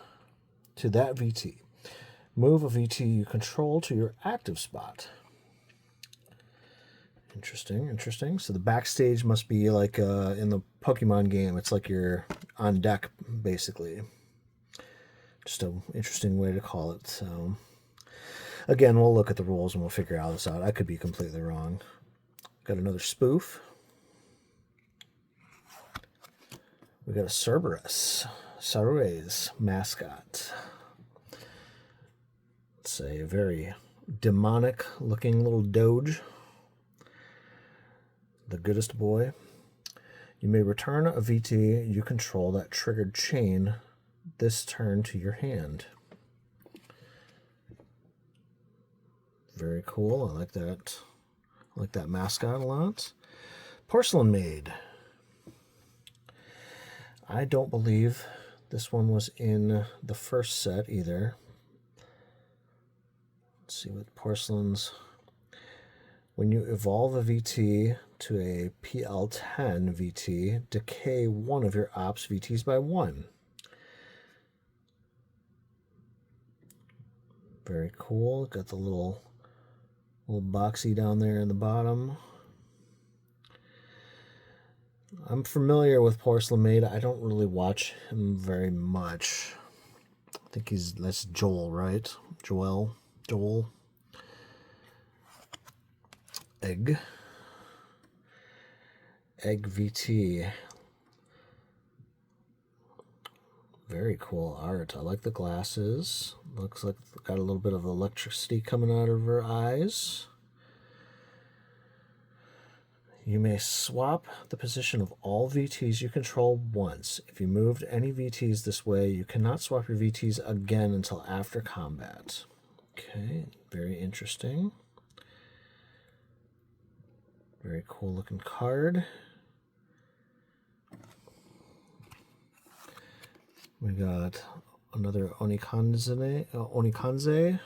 that VT. Move a VT you control to your active spot. Interesting, interesting. So the backstage must be like in the Pokemon game. It's like you're on deck, basically. Just an interesting way to call it. So, again, we'll look at the rules and we'll figure all this out. I could be completely wrong. Got another spoof. We got a Cerberus mascot. It's a very demonic looking little doge. The goodest boy. You may return a VT you control that triggered chain this turn to your hand. Very cool. I like that. I like that mascot a lot. Porcelain Maid. I don't believe this one was in the first set either. Let's see what porcelains. When you evolve a VT to a PL10 VT, decay one of your ops VTs by 1. Very cool. Got the little boxy down there in the bottom. I'm familiar with Porcelain Maid. I don't really watch him very much. I think that's Joel, right? Joel. Egg VT. Very cool art. I like the glasses. Looks like got a little bit of electricity coming out of her eyes. You may swap the position of all VTs you control once. If you moved any VTs this way, you cannot swap your VTs again until after combat. Okay, very interesting. Very cool looking card. We got another Onikanze.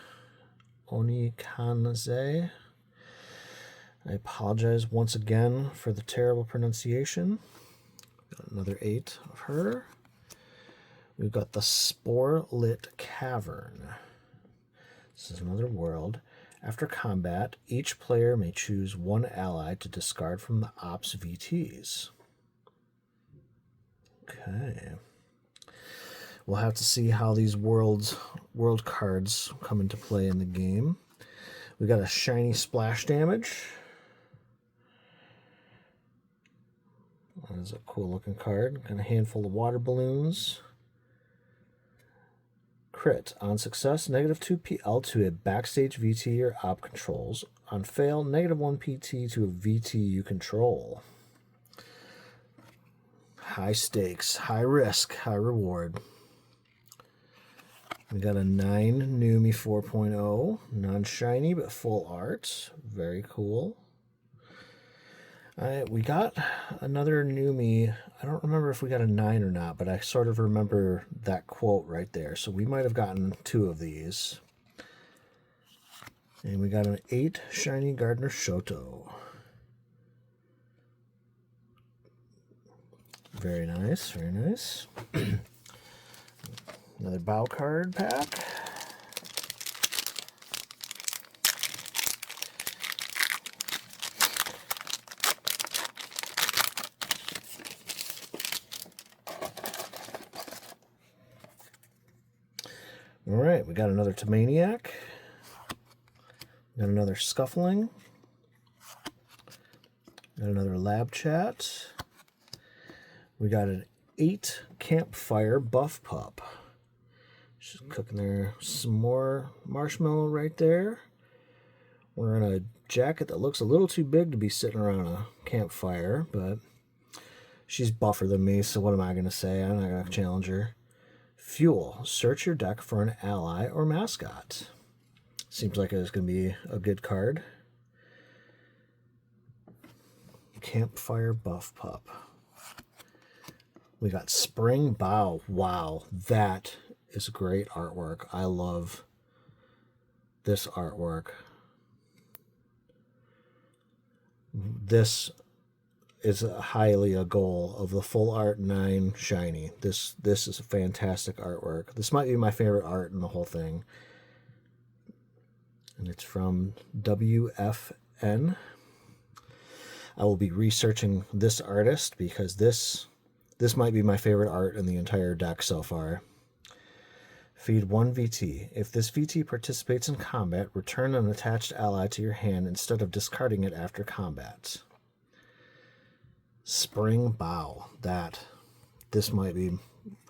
I apologize once again for the terrible pronunciation. Got another 8 of her. We've got the Spore-Lit Cavern. This is another world. After combat, each player may choose one ally to discard from the Ops VTs. Okay. We'll have to see how these world cards come into play in the game. We got a shiny splash damage. That is a cool looking card. Got a handful of water balloons. Crit. On success, -2 PL to a backstage VT or op controls. On fail, -1 PT to a VT you control. High stakes, high risk, high reward. We got a 9 Numi 4.0. Non-shiny, but full art. Very cool. We got another Numi. I don't remember if we got a 9 or not, but I sort of remember that quote right there. So we might have gotten 2 of these. And we got an 8 shiny Gardner Shoto. Very nice, very nice. Another bow card pack. All right, we got another Tomaniac. Got another Scuffling. Got another Lab Chat. We got an 8 Campfire Buff Pup. She's cooking there some more marshmallow right there. Wearing a jacket that looks a little too big to be sitting around a campfire, but she's buffer than me, so what am I going to say? I'm not going to challenge her. Fuel. Search your deck for an ally or mascot. Seems like it's going to be a good card. Campfire Buff Pup. We got Spring Bow. Wow, that is great artwork. I love this artwork. This is highly a goal of the full art 9 shiny. This is a fantastic artwork. This might be my favorite art in the whole thing. And it's from WFN. I will be researching this artist because this might be my favorite art in the entire deck so far. Feed 1 VT. If this VT participates in combat, return an attached ally to your hand instead of discarding it after combat. Spring Bow. This might be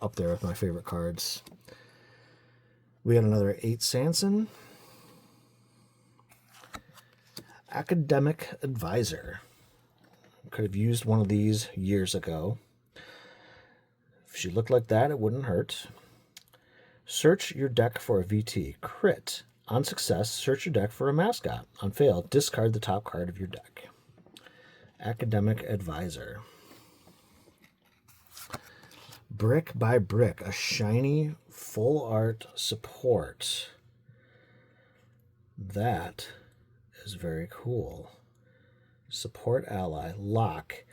up there with my favorite cards. We got another 8 Sanson. Academic Advisor. Could have used one of these years ago. If she looked like that, it wouldn't hurt. Search your deck for a VT. Crit. On success, search your deck for a mascot. On fail, discard the top card of your deck. Academic Advisor. Brick by Brick, a shiny full art support. That is very cool. Support ally, lock.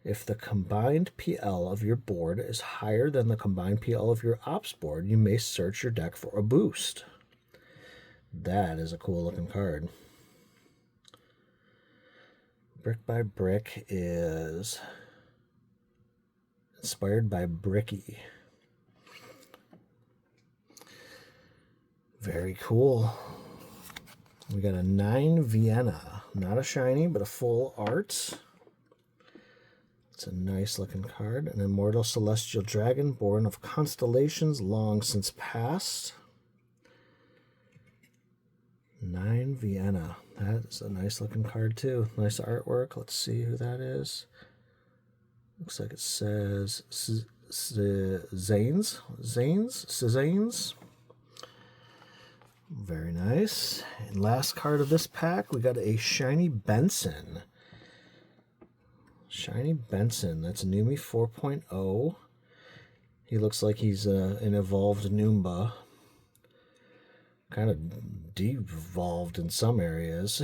If the combined PL of your board is higher than the combined PL of your ops board, you may search your deck for a boost. That is a cool looking card. Brick by Brick is inspired by Bricky. Very cool. We got a 9 Vienna. Not a shiny, but a full art. It's a nice looking card. An immortal celestial dragon born of constellations long since past. 9 Vienna. That is a nice looking card too. Nice artwork. Let's see who that is. Looks like it says Zanes. Very nice. And last card of this pack, we got a shiny Benson. Shiny Benson. That's Numi 4.0. He looks like he's an evolved Noomba. Kind of devolved in some areas.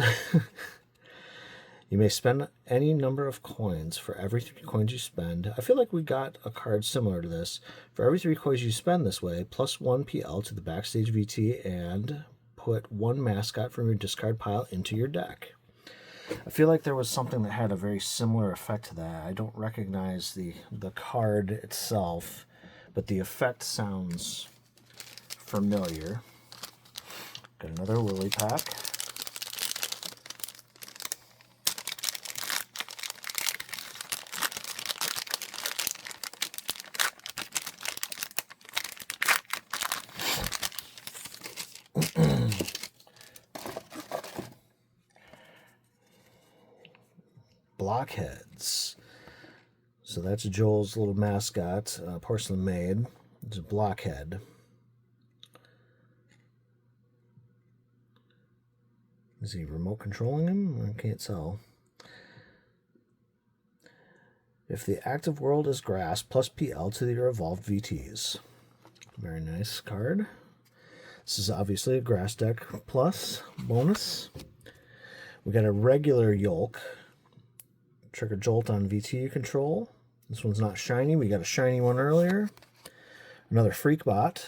You may spend any number of coins. For every 3 coins you spend, I feel like we got a card similar to this. For every 3 coins you spend this way, plus 1 PL to the backstage VT and put 1 mascot from your discard pile into your deck. I feel like there was something that had a very similar effect to that. I don't recognize the card itself, but the effect sounds familiar. Got another Willy pack. Blockheads. So that's Joel's little mascot, porcelain maid. It's a blockhead. Is he remote controlling him? I can't tell. If the active world is grass, plus PL to your evolved VTs. Very nice card. This is obviously a grass deck plus bonus. We got a regular Yolk. Trigger Jolt on VT control. This one's not shiny. We got a shiny one earlier. Another Freakbot.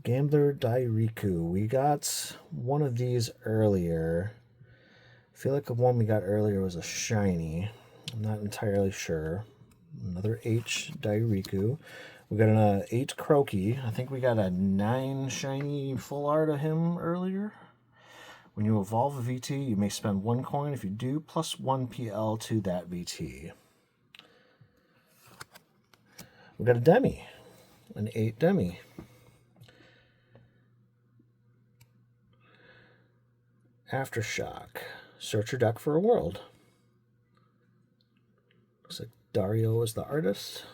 Gambler Dairiku. We got one of these earlier. I feel like the one we got earlier was a shiny. I'm not entirely sure. Another H Dairiku. We got an 8 Croaky. I think we got a 9 shiny full art of him earlier. When you evolve a VT, you may spend 1 coin. If you do, plus 1 PL to that VT. We got a Demi. An 8 Demi. Aftershock. Search your deck for a world. Looks like Dario is the artist.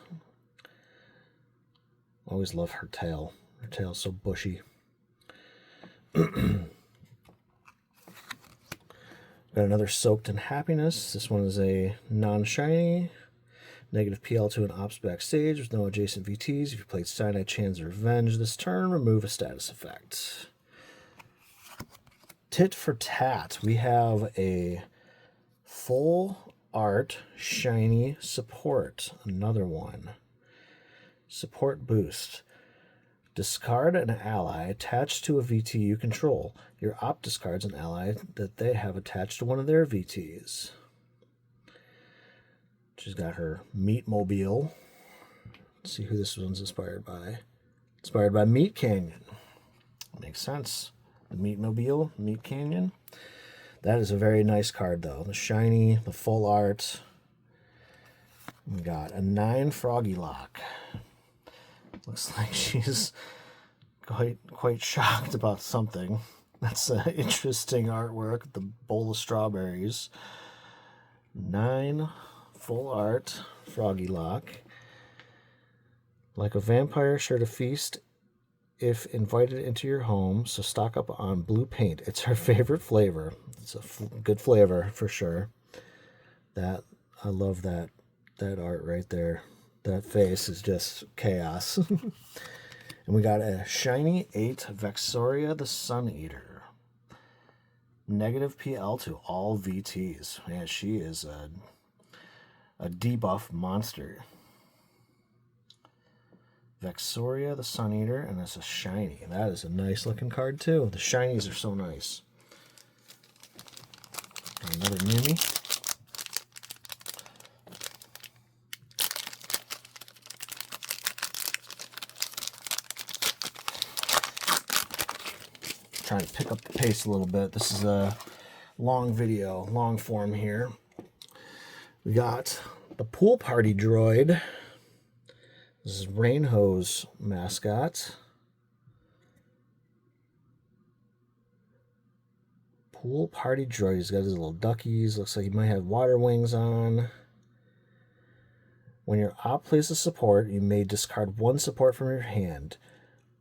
Always love her tail. Her tail's so bushy. Got another Soaked in Happiness. This one is a non-shiny. Negative PL to an ops backstage with no adjacent VTs. If you played Cyanide Chan's Revenge this turn, remove a status effect. Tit for tat. We have a full art shiny support. Another one. Support boost. Discard an ally attached to a VT you control. Your op discards an ally that they have attached to one of their VTs. She's got her Meat Mobile. Let's see who this one's inspired by. Inspired by Meat Canyon. Makes sense. The Meat Mobile, Meat Canyon. That is a very nice card, though. The shiny, the full art. We got a 9 Froggy Lock. Looks like she's quite shocked about something. That's interesting artwork. The bowl of strawberries. 9 full art Froggy Lock. Like a vampire, sure to feast if invited into your home, so stock up on blue paint. It's her favorite flavor. It's a good flavor for sure. I love that that art right there. That face is just chaos. And we got a shiny 8 Vexoria the Sun Eater. Negative PL to all VTs. Man, she is a debuff monster. Vexoria the Sun Eater, and it's a shiny. That is a nice looking card too. The shinies are so nice. Another Numi. Trying to pick up the pace a little bit. This is a long video, long form here. We got the Pool Party Droid. This is Rain Hose mascot. Pool Party Droid. He's got his little duckies. Looks like he might have water wings on. When your op plays a support, you may discard 1 support from your hand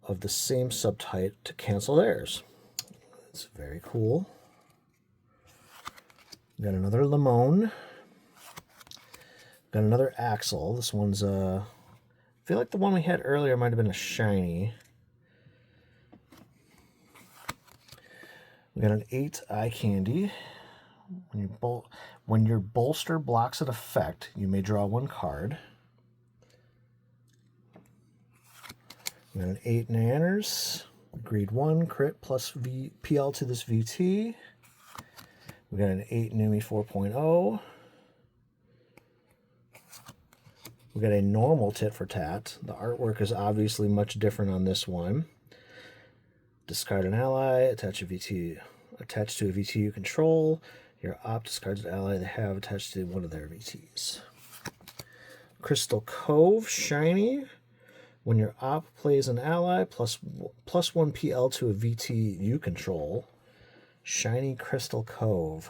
of the same subtype to cancel theirs. It's very cool. Got another Limone. Got another Axel. This one's I feel like the one we had earlier might have been a shiny. We got an 8 Eye Candy. When your bolster blocks an effect, you may draw 1 card. We got an 8 Nanners. Greed 1, crit plus PL to this VT. We got an 8 Numi 4.0. We got a normal tit for tat. The artwork is obviously much different on this one. Discard an ally, attach to a VT you control. Your op discards an ally they have attached to one of their VTs. Crystal Cove, shiny. When your op plays an ally, plus 1 PL to a VT you control. Shiny Crystal Cove.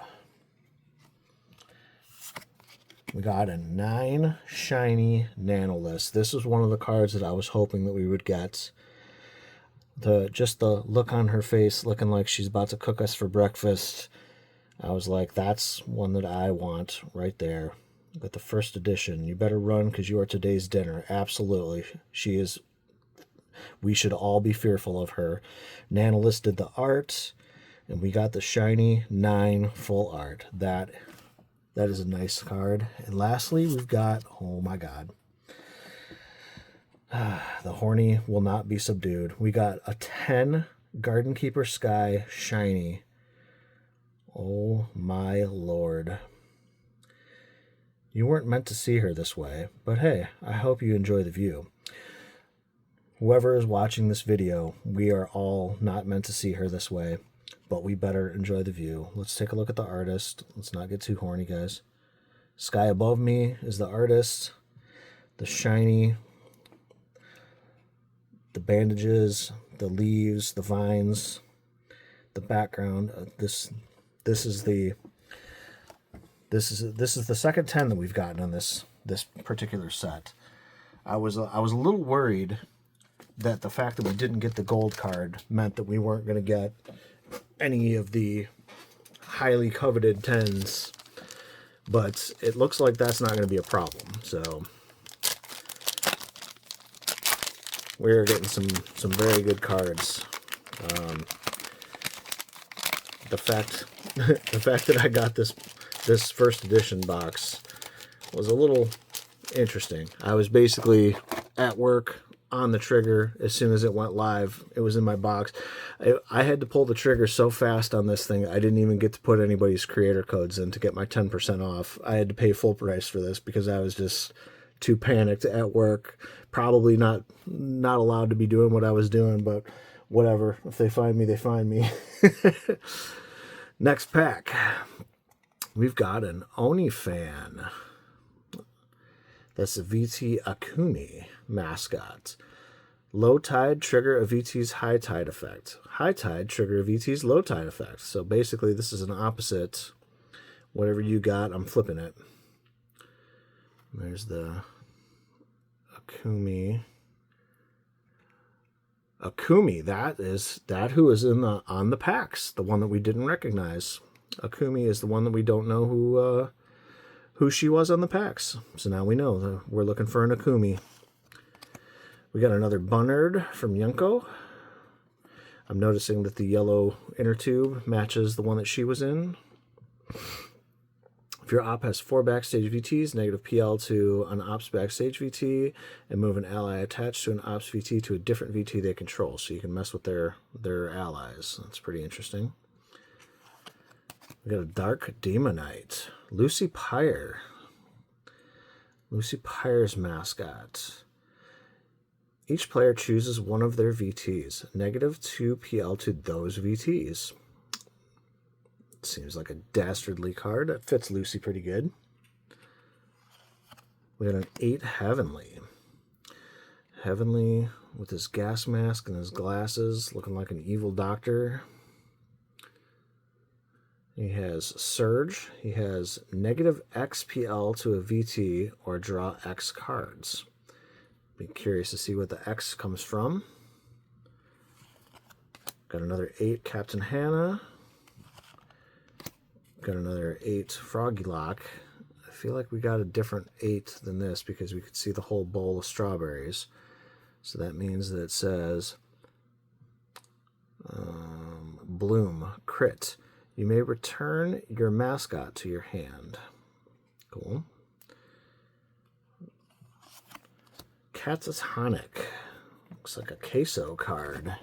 We got a 9 shiny Nanolist. This was one of the cards that I was hoping that we would get. Just the look on her face, looking like she's about to cook us for breakfast. I was like, that's one that I want right there. Got the first edition. You better run because you are today's dinner. Absolutely. She is. We should all be fearful of her. Nanolist did the art, and we got the shiny 9 full art. That is a nice card. And lastly, we've got, oh my god, the Horny Will Not Be Subdued. We got a 10 Garden Keeper Sky shiny. Oh my lord. You weren't meant to see her this way, but hey, I hope you enjoy the view. Whoever is watching this video, we are all not meant to see her this way, but we better enjoy the view. Let's take a look at the artist. Let's not get too horny, guys. Sky Above Me is the artist. The shiny, the bandages, the leaves, the vines, the background. This is the second 10 that we've gotten on this particular set. I was a little worried that the fact that we didn't get the gold card meant that we weren't going to get any of the highly coveted 10s, but it looks like that's not going to be a problem. So we're getting some very good cards. The fact that I got this first edition box was a little interesting. I was basically at work on the trigger as soon as it went live. It was in my box. I had to pull the trigger so fast on this thing, I didn't even get to put anybody's creator codes in to get my 10% off. I had to pay full price for this because I was just too panicked at work. Probably not allowed to be doing what I was doing, but whatever. If they find me, they find me. Next pack. We've got an Oni fan. That's a VT Akumi mascot. Low tide, trigger a VT's high tide effect. High tide, trigger a VT's low tide effect. So basically this is an opposite. Whatever you got, I'm flipping it. There's the Akumi. Akumi, that who is on the packs, the one that we didn't recognize. Akumi is the one that we don't know who she was on the packs. So now we know that we're looking for an Akumi. We got another Bunnard from Yunko. I'm noticing that the yellow inner tube matches the one that she was in. If your op has 4 backstage VTs, negative PL to an op's backstage VT, and move an ally attached to an op's VT to a different VT they control. So you can mess with their allies. That's pretty interesting. We got a Dark Demonite. Lucy Pyre. Lucy Pyre's mascot. Each player chooses one of their VTs. Negative 2 PL to those VTs. Seems like a dastardly card. That fits Lucy pretty good. We got an 8 Heavenly. Heavenly with his gas mask and his glasses, looking like an evil doctor. He has Surge. He has negative XPL to a VT or draw X cards. Be curious to see what the X comes from. Got another 8 Captain Hannah. Got another 8 Froggy Lock. I feel like we got a different 8 than this because we could see the whole bowl of strawberries. So that means that it says Bloom, Crit. You may return your mascot to your hand. Cool. Catatonic. Looks like a queso card.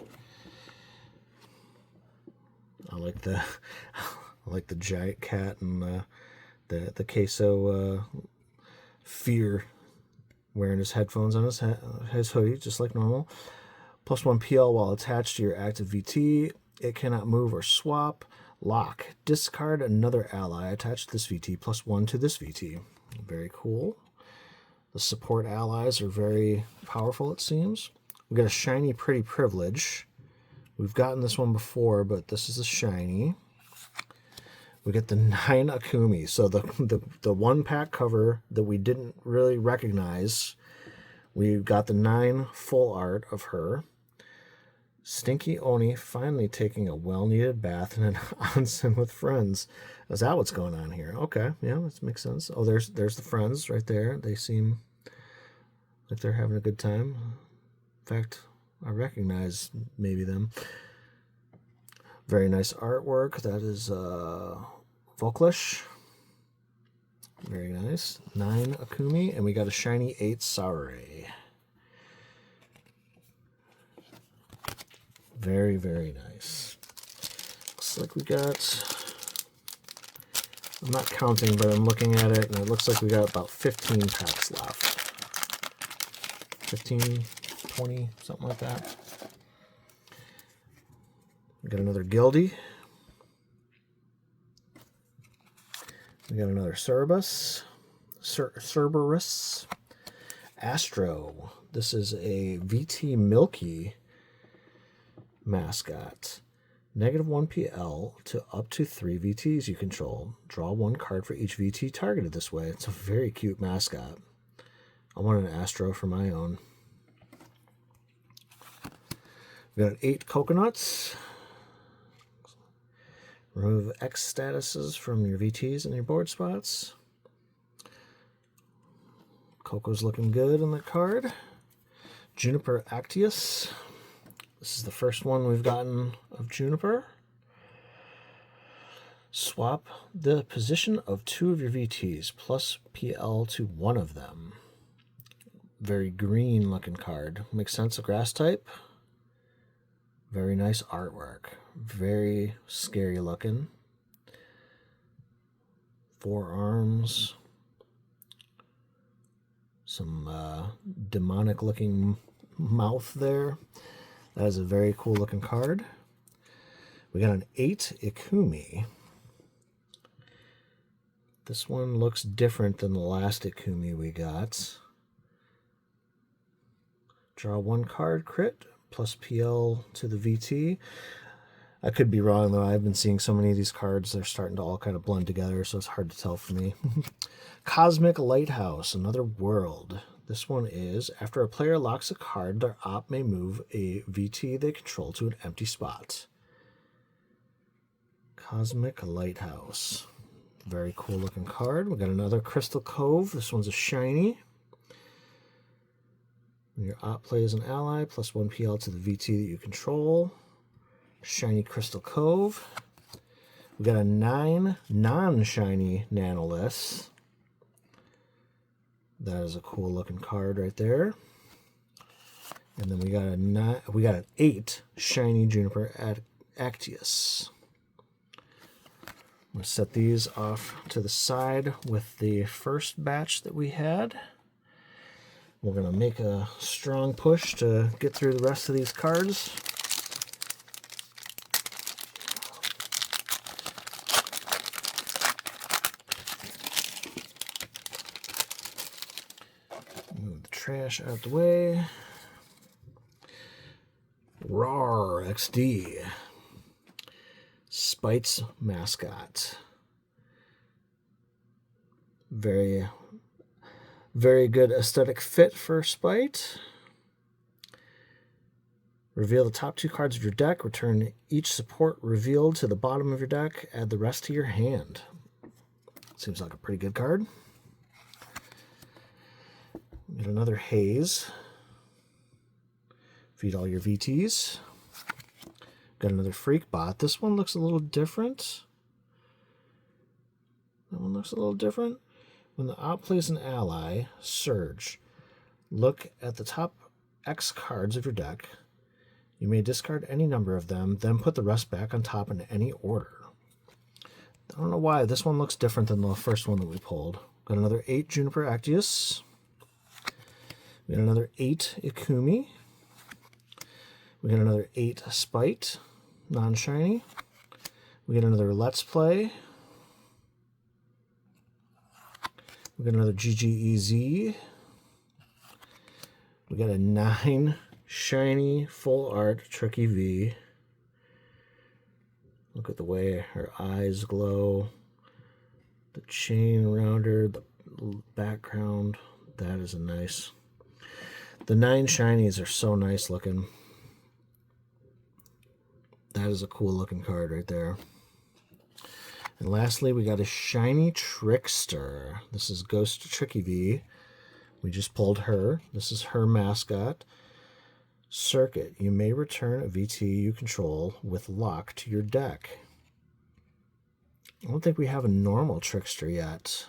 I like the giant cat and the queso fear wearing his headphones on his hoodie, just like normal. +1 PL while attached to your active VT. It cannot move or swap. Lock. Discard another ally attached to this VT. +1 to this VT. Very cool. The support allies are very powerful, it seems. We got a shiny Pretty Privilege. We've gotten this one before, but this is a shiny. We get the 9 Akumi. So the one pack cover that we didn't really recognize, we got the 9 full art of her. Stinky Oni finally taking a well-needed bath in an onsen with friends. Is that what's going on here? Okay, yeah, that makes sense. Oh, there's the friends right there. They seem like they're having a good time. In fact, I recognize maybe them. Very nice artwork. That is Volklish. Very nice. 9 Akumi, and we got a shiny 8 Sarai. Very, very nice. Looks like we got, I'm not counting, but I'm looking at it, and it looks like we got about 15 packs left. 15, 20, something like that. We got another Gildy. We got another Cerberus. Cerberus. Astro. This is a VT Milky mascot. -1 PL to up to 3 VTs you control. Draw 1 card for each VT targeted this way. It's a very cute mascot. I want an Astro for my own. We got 8 Coconuts. Remove X statuses from your VTs and your board spots. Coco's looking good on that card. Juniper Actius. This is the first one we've gotten of Juniper. Swap the position of 2 of your VTs, plus PL to 1 of them. Very green looking card. Makes sense, a grass type. Very nice artwork. Very scary looking. 4 arms. Some demonic looking mouth there. That is a very cool looking card. We got an 8 Ikumi. This one looks different than the last Ikumi we got. Draw 1 card, crit, plus PL to the VT. I could be wrong, though. I've been seeing so many of these cards, they're starting to all kind of blend together, so it's hard to tell for me. Cosmic Lighthouse, another world. This one is, after a player locks a card, their op may move a VT they control to an empty spot. Cosmic Lighthouse. Very cool looking card. We got another Crystal Cove. This one's a shiny. When your op plays an ally, +1 PL to the VT that you control. Shiny Crystal Cove. We got a 9 non-shiny Nanoliths. That is a cool looking card right there. And then we got an 8 shiny Juniper Actius. I'm going to set these off to the side with the first batch that we had. We're going to make a strong push to get through the rest of these cards. Move the trash out the way. Rawr XD. Spite's mascot. Very good aesthetic fit for Spite. Reveal the top 2 cards of your deck. Return each support revealed to the bottom of your deck. Add the rest to your hand. Seems like a pretty good card. Get another Haze. Feed all your VTs. Got another Freak Bot. This one looks a little different. That one looks a little different. When the op plays an ally, Surge. Look at the top X cards of your deck. You may discard any number of them, then put the rest back on top in any order. I don't know why this one looks different than the first one that we pulled. Got another 8 Juniper Actius. We got another 8 Ikumi. We got another 8 Spite, non-shiny. We got another Let's Play. We got another GGEZ. We got a 9 shiny full art Tricky V. Look at the way her eyes glow. The chain around her, the background. That is a nice. The 9 shinies are so nice looking. That is a cool looking card right there. And lastly, we got a shiny Trickster. This is Ghost Tricky V. We just pulled her. This is her mascot. Circuit. You may return a VT you control with lock to your deck. I don't think we have a normal Trickster yet.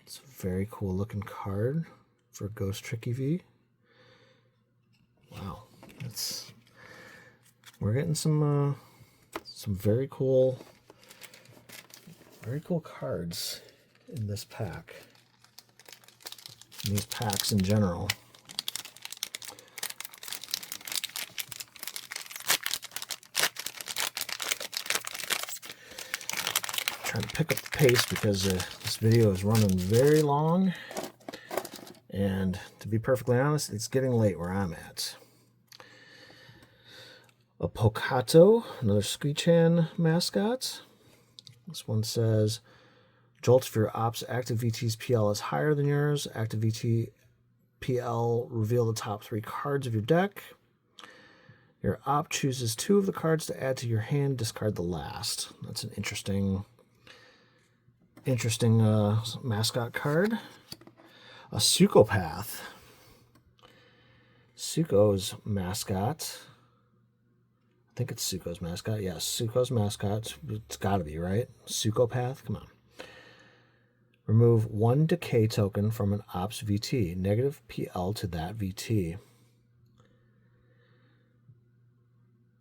It's a very cool looking card for Ghost Tricky V. Wow. We're getting some very cool cards in this pack. In these packs in general. Trying to pick up the pace because this video is running very long, and to be perfectly honest, it's getting late where I'm at. A Pokato, another Squeechan mascot. This one says, Jolt, if your op's active VT's PL is higher than yours, active VT PL, reveal the top 3 cards of your deck. Your op chooses 2 of the cards to add to your hand, discard the last. That's an interesting mascot card. A Sukopath. Suko's mascot. I think it's Suko's mascot. Yes, Suko's mascot. It's got to be, right? Sukopath. Come on. Remove 1 decay token from an Ops VT. Negative PL to that VT.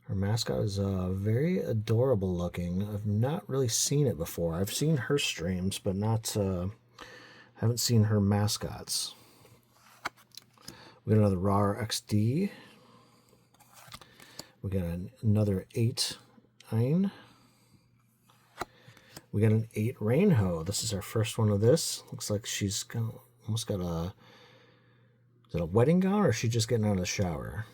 Her mascot is very adorable looking. I've not really seen it before. I've seen her streams, but not haven't seen her mascots. We got another Rawr XD. We got another 8 Ein. We got an 8 Rainho. This is our first one of this. Looks like she's almost got a... Is it a wedding gown, or is she just getting out of the shower?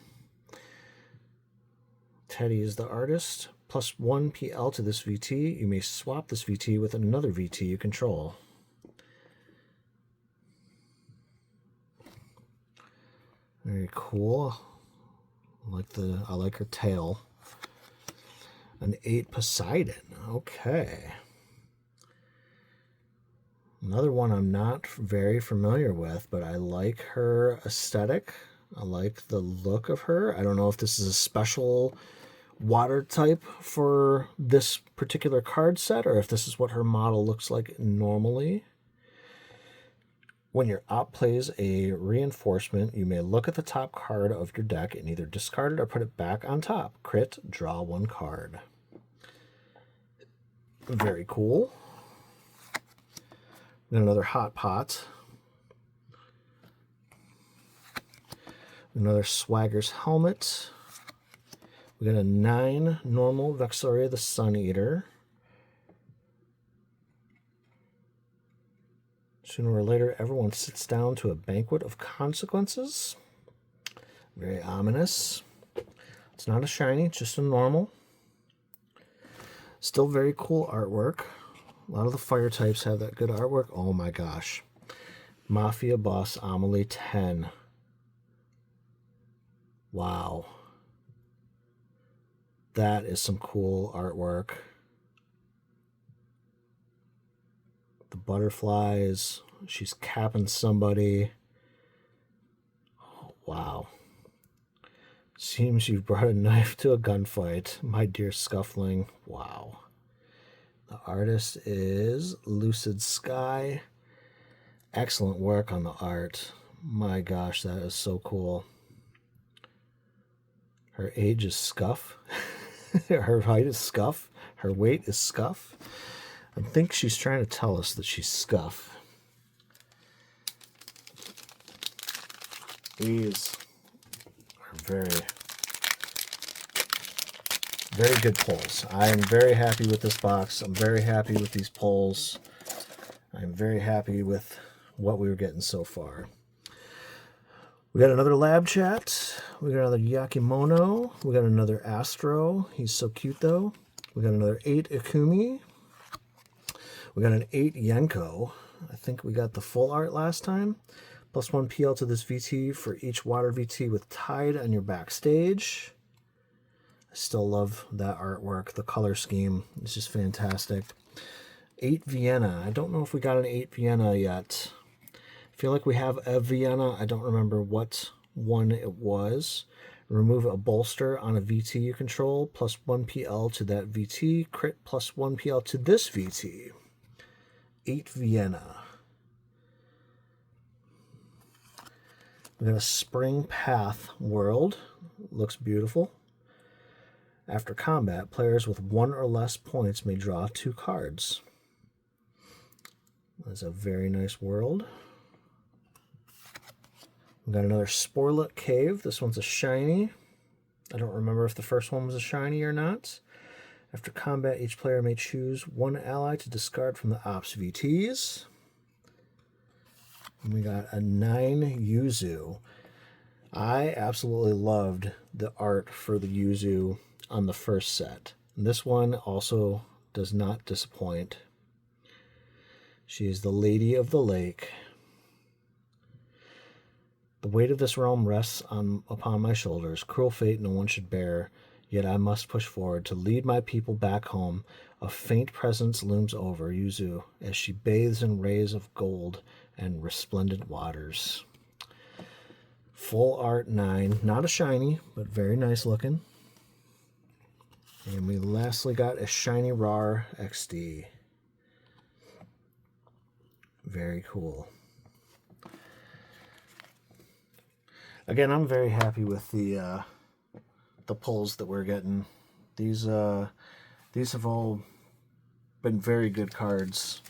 Teddy is the artist. +1 PL to this VT. You may swap this VT with another VT you control. Very cool. I like her tail. An 8 Poseidon. Okay. Another one I'm not very familiar with, but I like her aesthetic. I like the look of her. I don't know if this is a special water type for this particular card set or if this is what her model looks like normally. When your op plays a reinforcement, you may look at the top card of your deck and either discard it or put it back on top. Crit, draw one card. Very cool. And another hot pot. Another Swagger's helmet. We got a 9 normal Vexoria the Sun Eater. Sooner or later, everyone sits down to a banquet of consequences. Very ominous. It's not a shiny, it's just a normal. Still very cool artwork. A lot of the fire types have that good artwork. Oh my gosh. Mafia Boss Amelie 10. Wow. That is some cool artwork. The butterflies. She's capping somebody. Oh, wow. Seems you've brought a knife to a gunfight, my dear Scuffling. Wow. The artist is Lucid Sky. Excellent work on the art. My gosh, that is so cool. Her age is Scuff. Her height is Scuff. Her weight is Scuff. I think she's trying to tell us that she's Scuff. These are very, very good pulls. I am very happy with this box. I'm very happy with these pulls. I'm very happy with what we were getting so far. We got another Lab Chat. We got another Yakimono. We got another Astro. He's so cute though. We got another 8 Ikumi. We got an 8 Yenko. I think we got the full art last time. +1 PL to this VT for each water VT with Tide on your backstage. I still love that artwork. The color scheme is just fantastic. 8 Vienna. I don't know if we got an 8 Vienna yet. I feel like we have a Vienna. I don't remember what one it was. Remove a bolster on a VT you control. +1 PL to that VT. Crit +1 PL to this VT. 8 Vienna. We got a Spring Path World. Looks beautiful. After combat, players with 1 or less points may draw 2 cards. That's a very nice world. We got another Sporlet Cave. This one's a shiny. I don't remember if the first one was a shiny or not. After combat, each player may choose 1 ally to discard from the Ops VTs. And we got a 9 Yuzu. I absolutely loved the art for the Yuzu on the first set. And this one also does not disappoint. She is the Lady of the Lake. The weight of this realm rests upon my shoulders. Cruel fate no one should bear. Yet I must push forward to lead my people back home. A faint presence looms over Yuzu as she bathes in rays of gold and resplendent waters. Full art 9. Not a shiny, but very nice looking. And we lastly got a shiny Rar XD. Very cool. Again, I'm very happy with the pulls that we're getting. These have all been very good cards.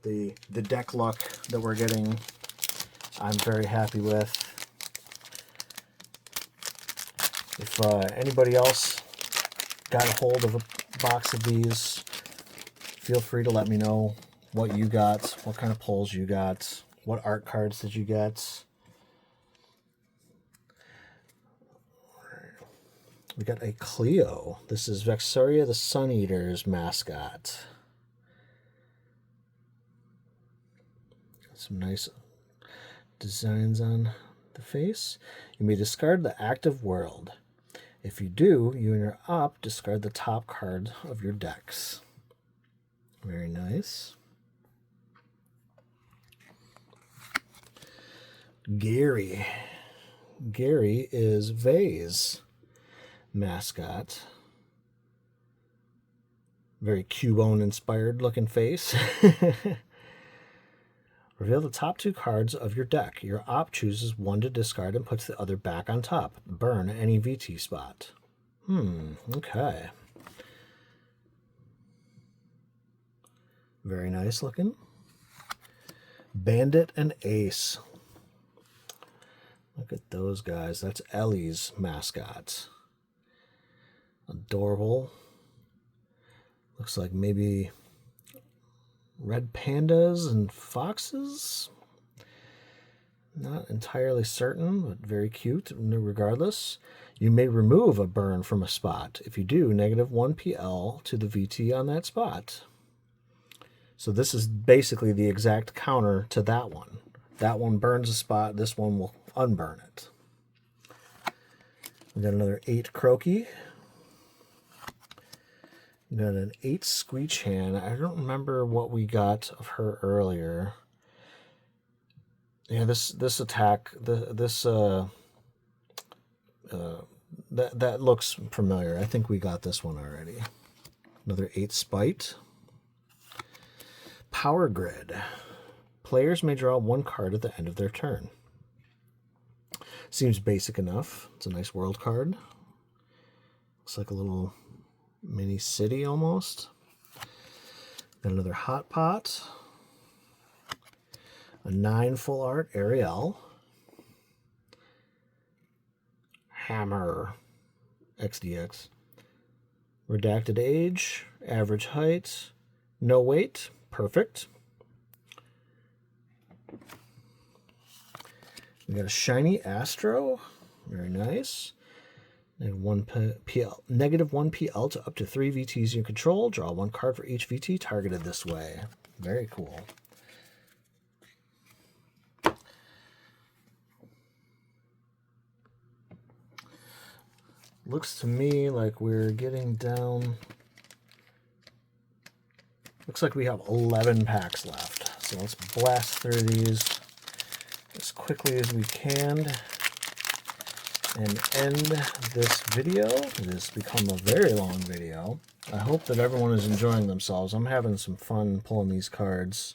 The deck luck that we're getting, I'm very happy with. If anybody else got a hold of a box of these, feel free to let me know what you got, what kind of pulls you got, what art cards did you get. We got a Cleo. This is Vexoria the Sun Eater's mascot. Got some nice designs on the face. You may discard the active world. If you do, you and your op discard the top card of your decks. Very nice. Gary. Gary is Vay's mascot. Very Cubone inspired looking face. Reveal the top 2 cards of your deck. Your op chooses one to discard and puts the other back on top. Burn any VT spot. Okay. Very nice looking. Bandit and Ace. Look at those guys. That's Ellie's mascot. Adorable. Looks like maybe red pandas and foxes. Not entirely certain, but very cute regardless. You may remove a burn from a spot. If you do, -1 PL to the VT on that spot. So this is basically the exact counter to that one. That one burns a spot. This one will unburn it. We got another 8 Croaky. We got an 8 Screech Hand. I don't remember what we got of her earlier. Yeah, this attack, that looks familiar. I think we got this one already. Another 8 Spite. Power Grid. Players may draw 1 card at the end of their turn. Seems basic enough. It's a nice world card. Looks like a little mini city almost. Got another Hot Pot. A 9 full art Ariel. Hammer XDX. Redacted age. Average height. No weight. Perfect. We got a shiny Astro. Very nice. -1 PL to up to 3 VTs you control. Draw 1 card for each VT targeted this way. Very cool. Looks to me like we're getting down. Looks like we have 11 packs left. So let's blast through these as quickly as we can and end this video. It has become a very long video. I hope that everyone is enjoying themselves. I'm having some fun pulling these cards.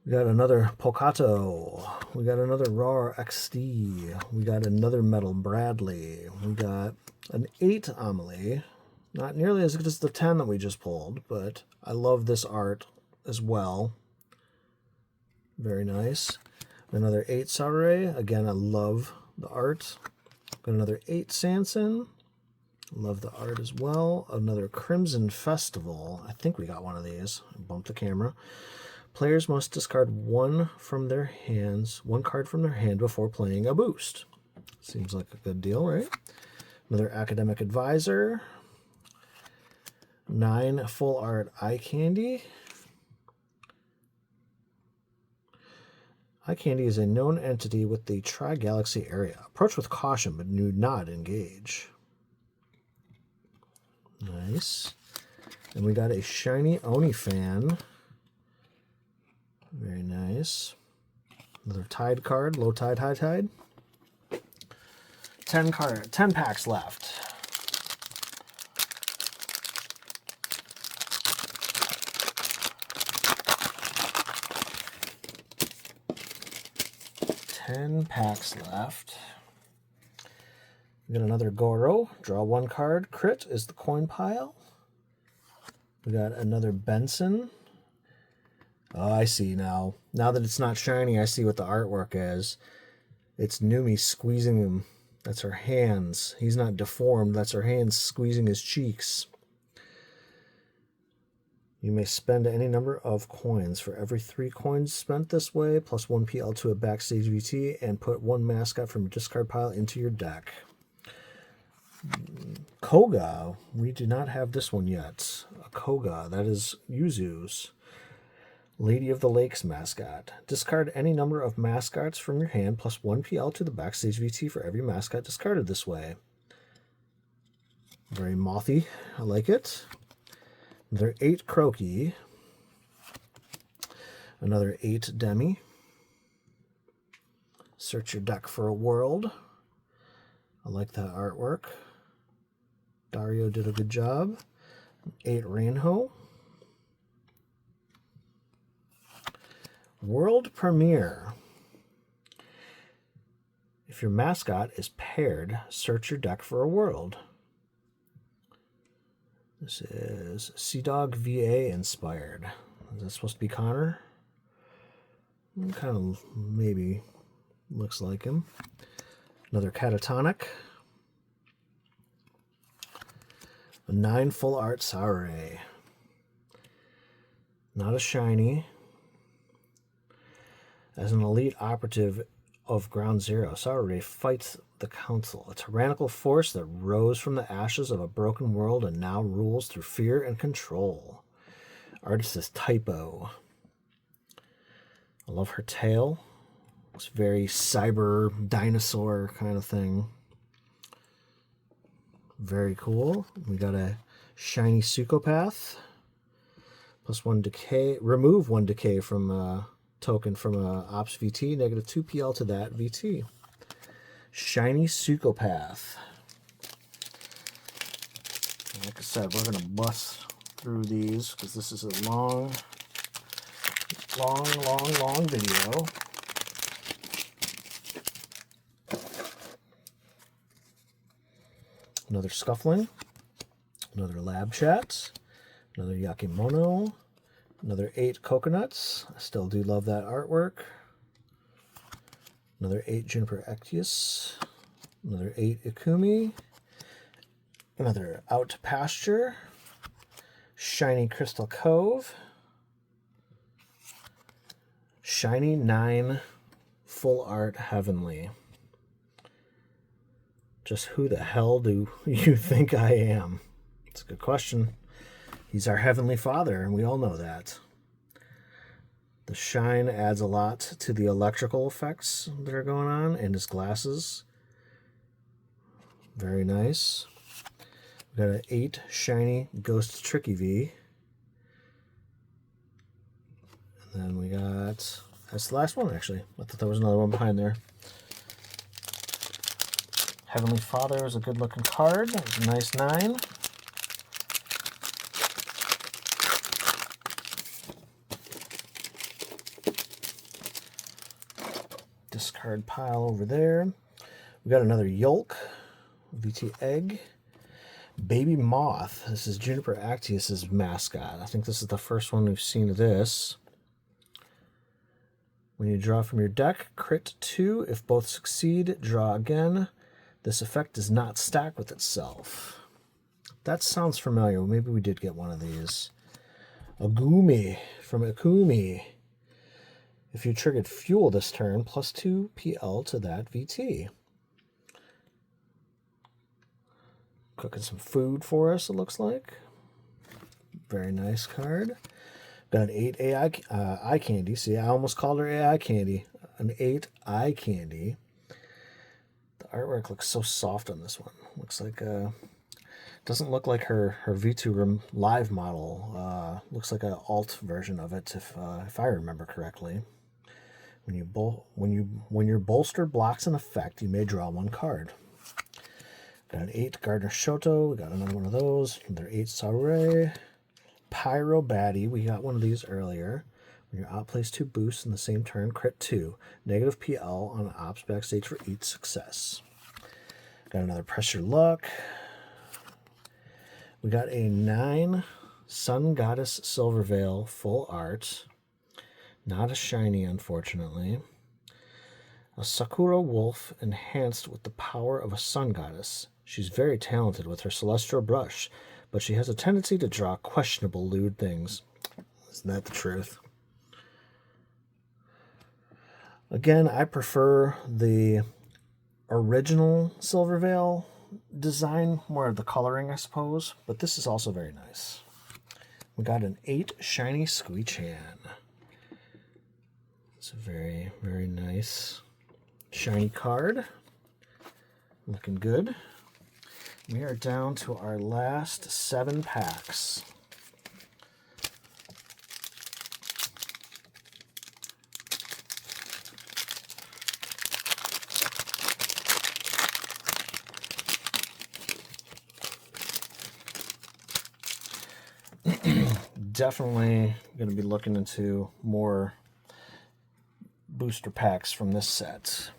We got another Pocato. We got another Raw XD. We got another Metal Bradley. We got an 8 Amelie. Not nearly as good as the 10 that we just pulled, but I love this art as well. Very nice. Another 8 Saturday. Again, I love the art. Got another 8 Sanson. Love the art as well. Another Crimson Festival. I think we got one of these. I bumped the camera. Players must discard one card from their hand before playing a boost. Seems like a good deal, right? Another Academic Advisor. 9 full art Eye Candy. Eye Candy is a known entity with the Tri-Galaxy area. Approach with caution, but do not engage. Nice. And we got a shiny Oni fan. Very nice. Another Tide card, low tide, high tide. 10 packs left. We got another Goro. Draw 1 card. Crit is the coin pile. We got another Benson. Oh, I see now. Now that it's not shiny, I see what the artwork is. It's Numi squeezing him. That's her hands. He's not deformed. That's her hands squeezing his cheeks. You may spend any number of coins. For every 3 coins spent this way, plus 1 PL to a backstage VT, and put 1 mascot from your discard pile into your deck. Koga. We do not have this one yet. A Koga. That is Yuzu's Lady of the Lakes mascot. Discard any number of mascots from your hand, plus 1 PL to the backstage VT for every mascot discarded this way. Very mothy. I like it. Another 8 Croaky. Another 8 Demi. Search your deck for a world. I like that artwork. Dario did a good job. 8 Reinho. World premiere. If your mascot is paired, search your deck for a world. This is Sea Dog VA inspired. Is that supposed to be Connor? Kind of maybe looks like him. Another Catatonic. A 9 full art Sauré. Not a shiny. As an elite operative of Ground Zero, Sauré fights the Council, a tyrannical force that rose from the ashes of a broken world and now rules through fear and control. Artist is Typo. I love her tail. It's very cyber dinosaur kind of thing. Very cool. We got a shiny Sucopath. Plus 1 decay. Remove 1 decay from token from Ops VT. Negative 2 PL to that VT. Shiny Sucopath. Like I said, we're going to bust through these because this is a long video. Another Scuffling. Another Lab Chat. Another Yakimono. Another 8 Coconuts. I still do love that artwork. Another 8 Juniper Ectius. Another 8 Ikumi. Another Out to Pasture. Shiny Crystal Cove. Shiny 9 Full Art Heavenly. Just who the hell do you think I am? It's a good question. He's our Heavenly Father, and we all know that. The shine adds a lot to the electrical effects that are going on, and his glasses. Very nice. We got an 8 shiny Ghost Tricky V. And then we got, that's the last one actually. I thought there was another one behind there. Heavenly Father is a good looking card. It's a nice 9. Discard pile over there. We got another Yolk, VT Egg, Baby Moth. This is Juniper Actius's mascot. I think this is the first one we've seen of this. When you draw from your deck, crit 2. If both succeed, draw again. This effect does not stack with itself. That sounds familiar. Maybe we did get one of these. Agumi from Ikumi. If you triggered Fuel this turn, plus 2 PL to that VT. Cooking some food for us, it looks like. Very nice card. Got an 8 eye candy. See, I almost called her AI candy. An 8 eye candy. The artwork looks so soft on this one. Looks like doesn't look like her VTuber live model. Looks like an alt version of it, if I remember correctly. When your bolster blocks an effect, you may draw 1 card. Got an 8 Gardner Shoto. We got another one of those. Another 8 Sauré. Pyro Baddie. We got one of these earlier. When your op plays 2 boosts in the same turn, crit 2. Negative PL on ops backstage for each success. Got another Press Your Luck. We got a 9 Sun Goddess Silverveil full art. Not a shiny, unfortunately. A Sakura Wolf enhanced with the power of a Sun Goddess. She's very talented with her celestial brush, but she has a tendency to draw questionable lewd things. Isn't that the truth? Again, I prefer the original Silverveil design, more of the coloring, I suppose, but this is also very nice. We got an 8 shiny Squeechan. It's a very, very nice shiny card. Looking good. We are down to our last 7 packs. Definitely going to be looking into more booster packs from this set.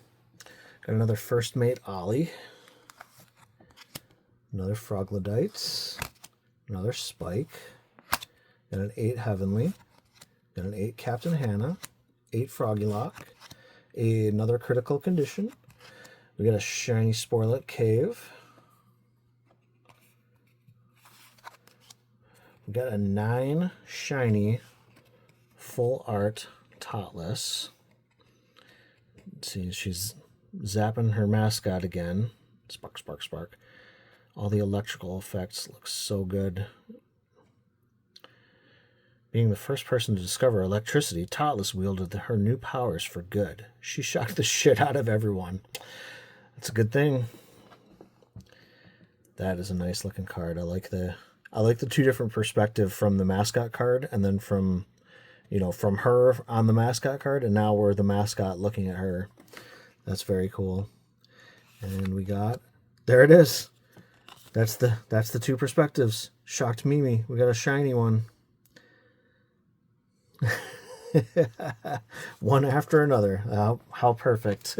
Got another First Mate Ollie, another Froglodites, another Spike, got an 8 Heavenly, got an 8 Captain Hannah, 8 Froggylock, another Critical Condition. We got a shiny Sporlet Cave. We got a 9 shiny full art Totless. Let's see, she's zapping her mascot again. Spark, spark, spark. All the electrical effects look so good. Being the first person to discover electricity, Totless wielded her new powers for good. She shocked the shit out of everyone. That's a good thing. That is a nice looking card. I like the 2 different perspectives from the mascot card, and then from, you know, from her on the mascot card, and now we're the mascot looking at her. That's very cool. And we got, there it is. That's the 2 perspectives. Shocked Mimi. We got a shiny one. One after another. How perfect.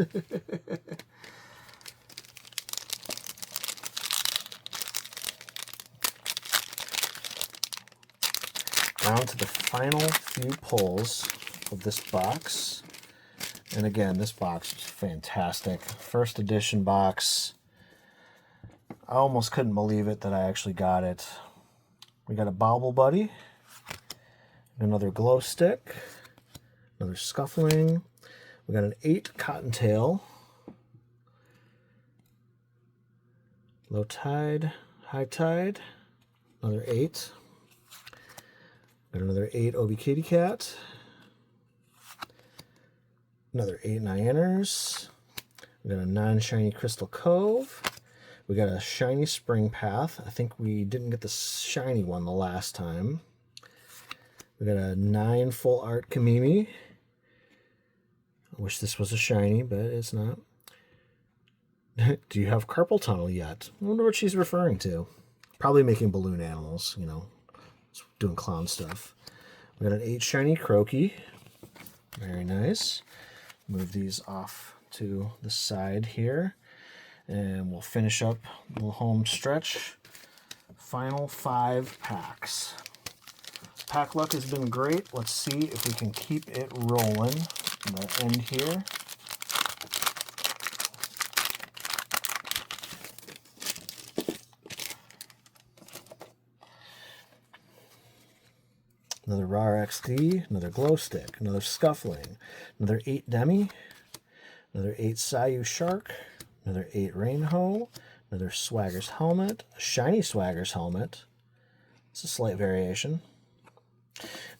Down to the final few pulls of this box. And again, this box is fantastic. First edition box. I almost couldn't believe it that I actually got it. We got a Bobble Buddy, another Glow Stick, another Scuffling. We got an 8 Cottontail, Low Tide, High Tide, another 8. Got another 8 Obi Kitty Cat, another 8 Nianers. We got a 9 shiny Crystal Cove. We got a shiny Spring Path. I think we didn't get the shiny one the last time. We got a 9 full art Kamimi. I wish this was a shiny, but it's not. Do you have carpal tunnel yet? I wonder what she's referring to. Probably making balloon animals, you know, doing clown stuff. We got an 8 shiny Croaky. Very nice. Move these off to the side here. And we'll finish up the home stretch. Final 5 packs. Pack luck has been great. Let's see if we can keep it rolling. I'm going to end here. Another Rar XD, another Glow Stick, another Scuffling, another 8 Demi, another 8 Sayu Shark, another 8 Rainho, another Swagger's Helmet, a shiny Swagger's Helmet. It's a slight variation.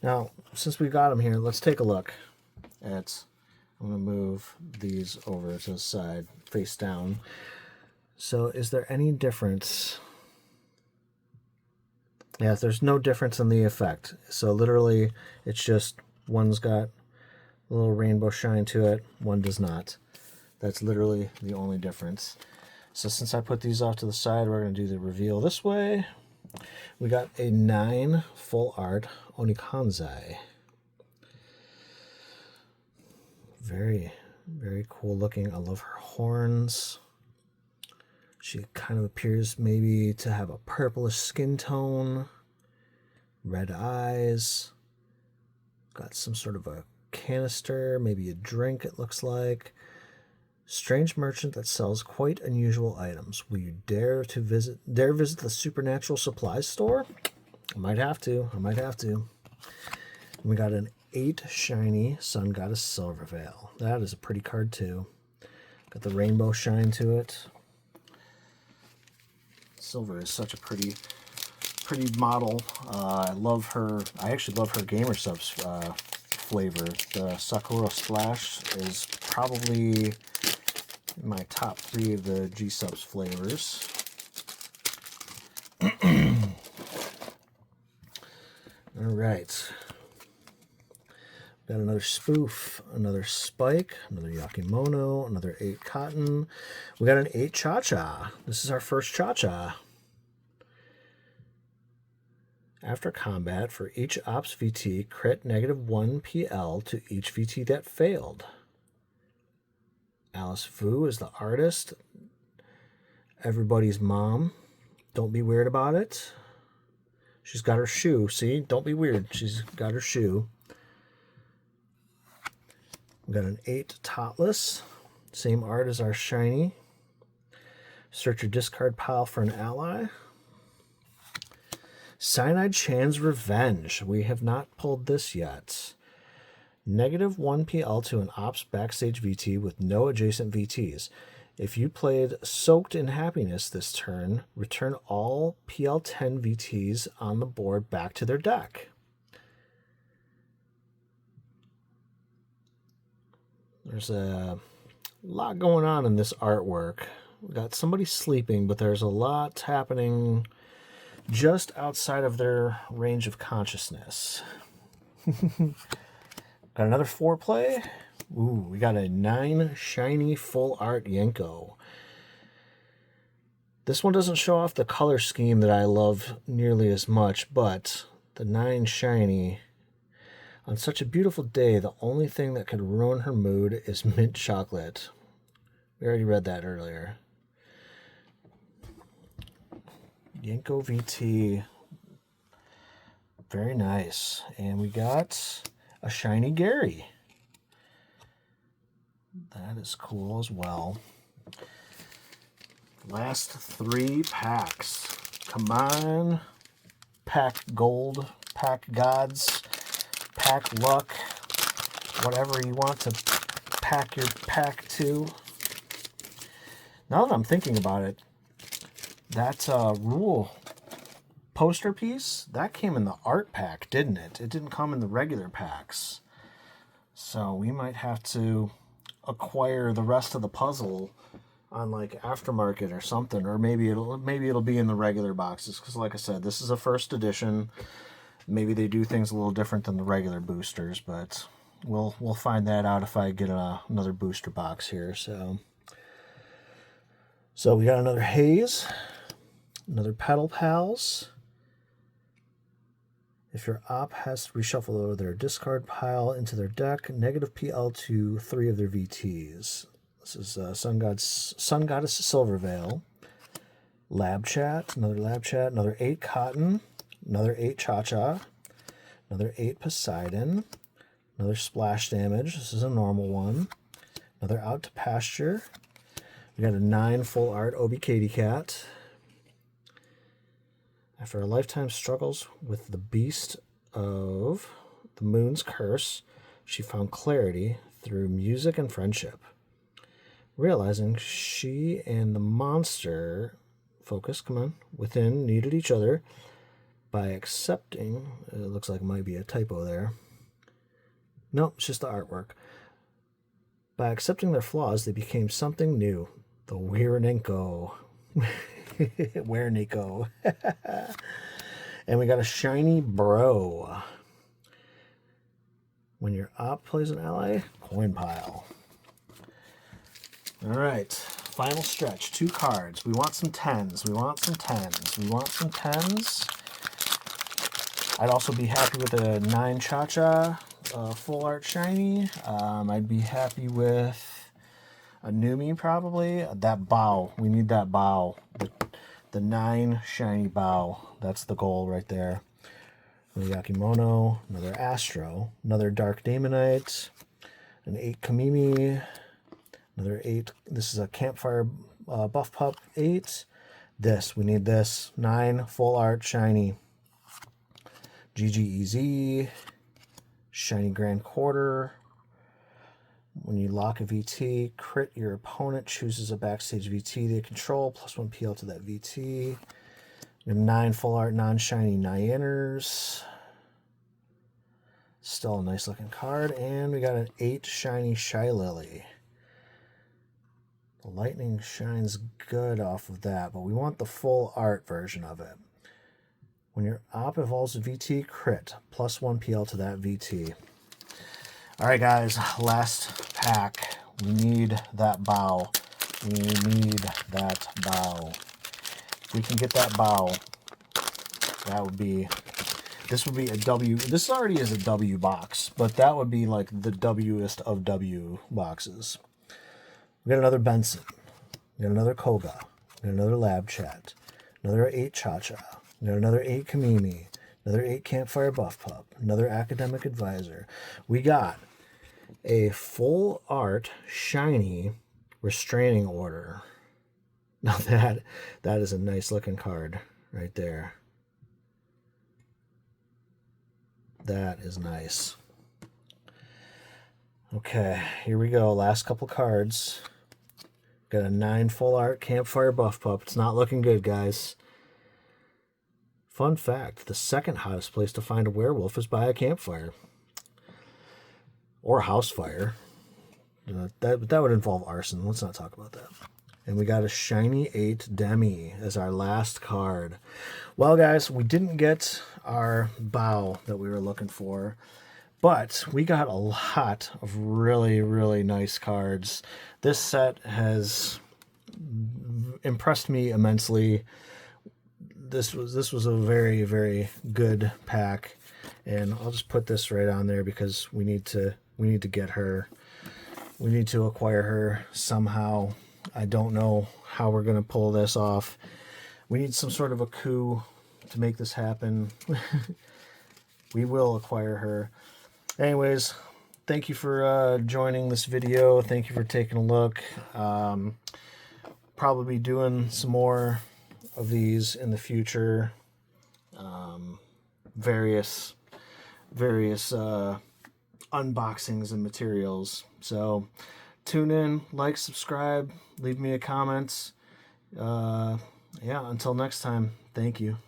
Now, since we got them here, let's take a look at, I'm going to move these over to the side, face down. So is there any difference? Yeah, there's no difference in the effect. So literally, it's just one's got a little rainbow shine to it, one does not. That's literally the only difference. So since I put these off to the side, we're going to do the reveal this way. We got a 9 full art Onikanzai. Very, very cool looking. I love her horns. She kind of appears maybe to have a purplish skin tone. Red eyes. Got some sort of a canister, maybe a drink it looks like. Strange merchant that sells quite unusual items. Will you dare visit the supernatural supplies store? I might have to. And we got an 8 shiny Sun Goddess Silverveil. That is a pretty card too. Got the rainbow shine to it. Silver is such a pretty model. I love her. I actually love her GamerSupps flavor. The Sakura Splash is probably my top 3 of the G-Supps flavors. All right. Got another Spoof, another Spike, another Yakimono, another 8 Cotton. We got an 8 Cha-Cha. This is our first Cha-Cha. After combat, for each Ops VT, crit -1 PL to each VT that failed. Alice Vu is the artist. Everybody's mom. Don't be weird about it. She's got her shoe. See? Don't be weird. She's got her shoe. We've got an 8 Totless. Same art as our shiny. Search your discard pile for an ally. Cyanide Chan's Revenge. We have not pulled this yet. -1 PL to an Ops backstage VT with no adjacent VTs. If you played Soaked in Happiness this turn, return all PL10 VTs on the board back to their deck. There's a lot going on in this artwork. We got somebody sleeping, but there's a lot happening just outside of their range of consciousness. Got another foreplay. Ooh, we got a 9 shiny full art Yenko. This one doesn't show off the color scheme that I love nearly as much, but the 9 shiny, on such a beautiful day, the only thing that could ruin her mood is mint chocolate. We already read that earlier. Yenko VT. Very nice. And we got a shiny Gary. That is cool as well. Last 3 packs. Come on. Pack gold, pack gods, pack luck, whatever you want to pack your pack to. Now that I'm thinking about it, that rule poster piece, that came in the art pack, didn't it? It didn't come in the regular packs. So we might have to acquire the rest of the puzzle on like aftermarket or something, or maybe it'll be in the regular boxes, because like I said, this is a first edition. Maybe they do things a little different than the regular boosters, but we'll find that out if I get another booster box here. So we got another Haze, another Pedal Pals. If your op has to reshuffle their discard pile into their deck, -PL to 3 of their VTs. This is Sun Goddess Silverveil. Lab Chat, another 8 Cotton, another 8 Cha-Cha, another 8 Poseidon, another Splash Damage. This is a normal one. Another Out to Pasture. We got a 9 full art Obi Katy Cat. After a lifetime struggles with the beast of the Moon's Curse, she found clarity through music and friendship. Realizing she and the monster within needed each other by accepting, it looks like it might be a typo there. No, it's just the artwork. By accepting their flaws, they became something new. The Weirdnenko. Weirdnenko. And we got a shiny Bro. When your op plays an ally, coin pile. All right, final stretch, 2 cards. We want some 10s. We want some 10s. We want some 10s. I'd also be happy with a 9 Cha-Cha full art shiny. I'd be happy with a Numi probably. That bow. We need that bow. The 9 shiny bow. That's the goal right there. Another Yakimono, another Astro, another Dark Daemonite, an 8 Kamimi, another 8. This is a Campfire Buff Pup 8. We need this. 9 full art shiny. GGEZ, shiny Grand Quarter. When you lock a VT, crit, your opponent chooses a backstage VT they control, +1 PL to that VT. We have 9 full art non-shiny Nyaners. Still a nice looking card. And we got an 8 shiny Shylily. The lightning shines good off of that, but we want the full art version of it. When your op evolves a VT, crit, +1 PL to that VT. All right, guys, last pack. We need that bow. We need that bow. If we can get that bow, that would be This would be a W. This already is a W box, but that would be like the West of W boxes. We got another Benson. We got another Koga. We got another Lab Chat. Another 8 Cha-Cha. We got another 8 Kamimi. Another 8 Campfire Buff Pup. Another Academic Advisor. We got a full art shiny restraining order. Now that is a nice looking card right there. That is nice. Okay, here we go. Last couple cards. Got a 9 full art Campfire Buff Pup. It's not looking good, guys. Fun fact, the second hottest place to find a werewolf is by a campfire. Or a house fire. That would involve arson. Let's not talk about that. And we got a shiny 8 Demi as our last card. Well, guys, we didn't get our bow that we were looking for, but we got a lot of really, really nice cards. This set has impressed me immensely. This was a very, very good pack, and I'll just put this right on there because we need to get her. We need to acquire her somehow. I don't know how we're going to pull this off. We need some sort of a coup to make this happen. We will acquire her. Anyways, thank you for joining this video. Thank you for taking a look. Probably be doing some more of these in the future. Various unboxings and materials. So tune in, like, subscribe, leave me a comment. Yeah, until next time, thank you.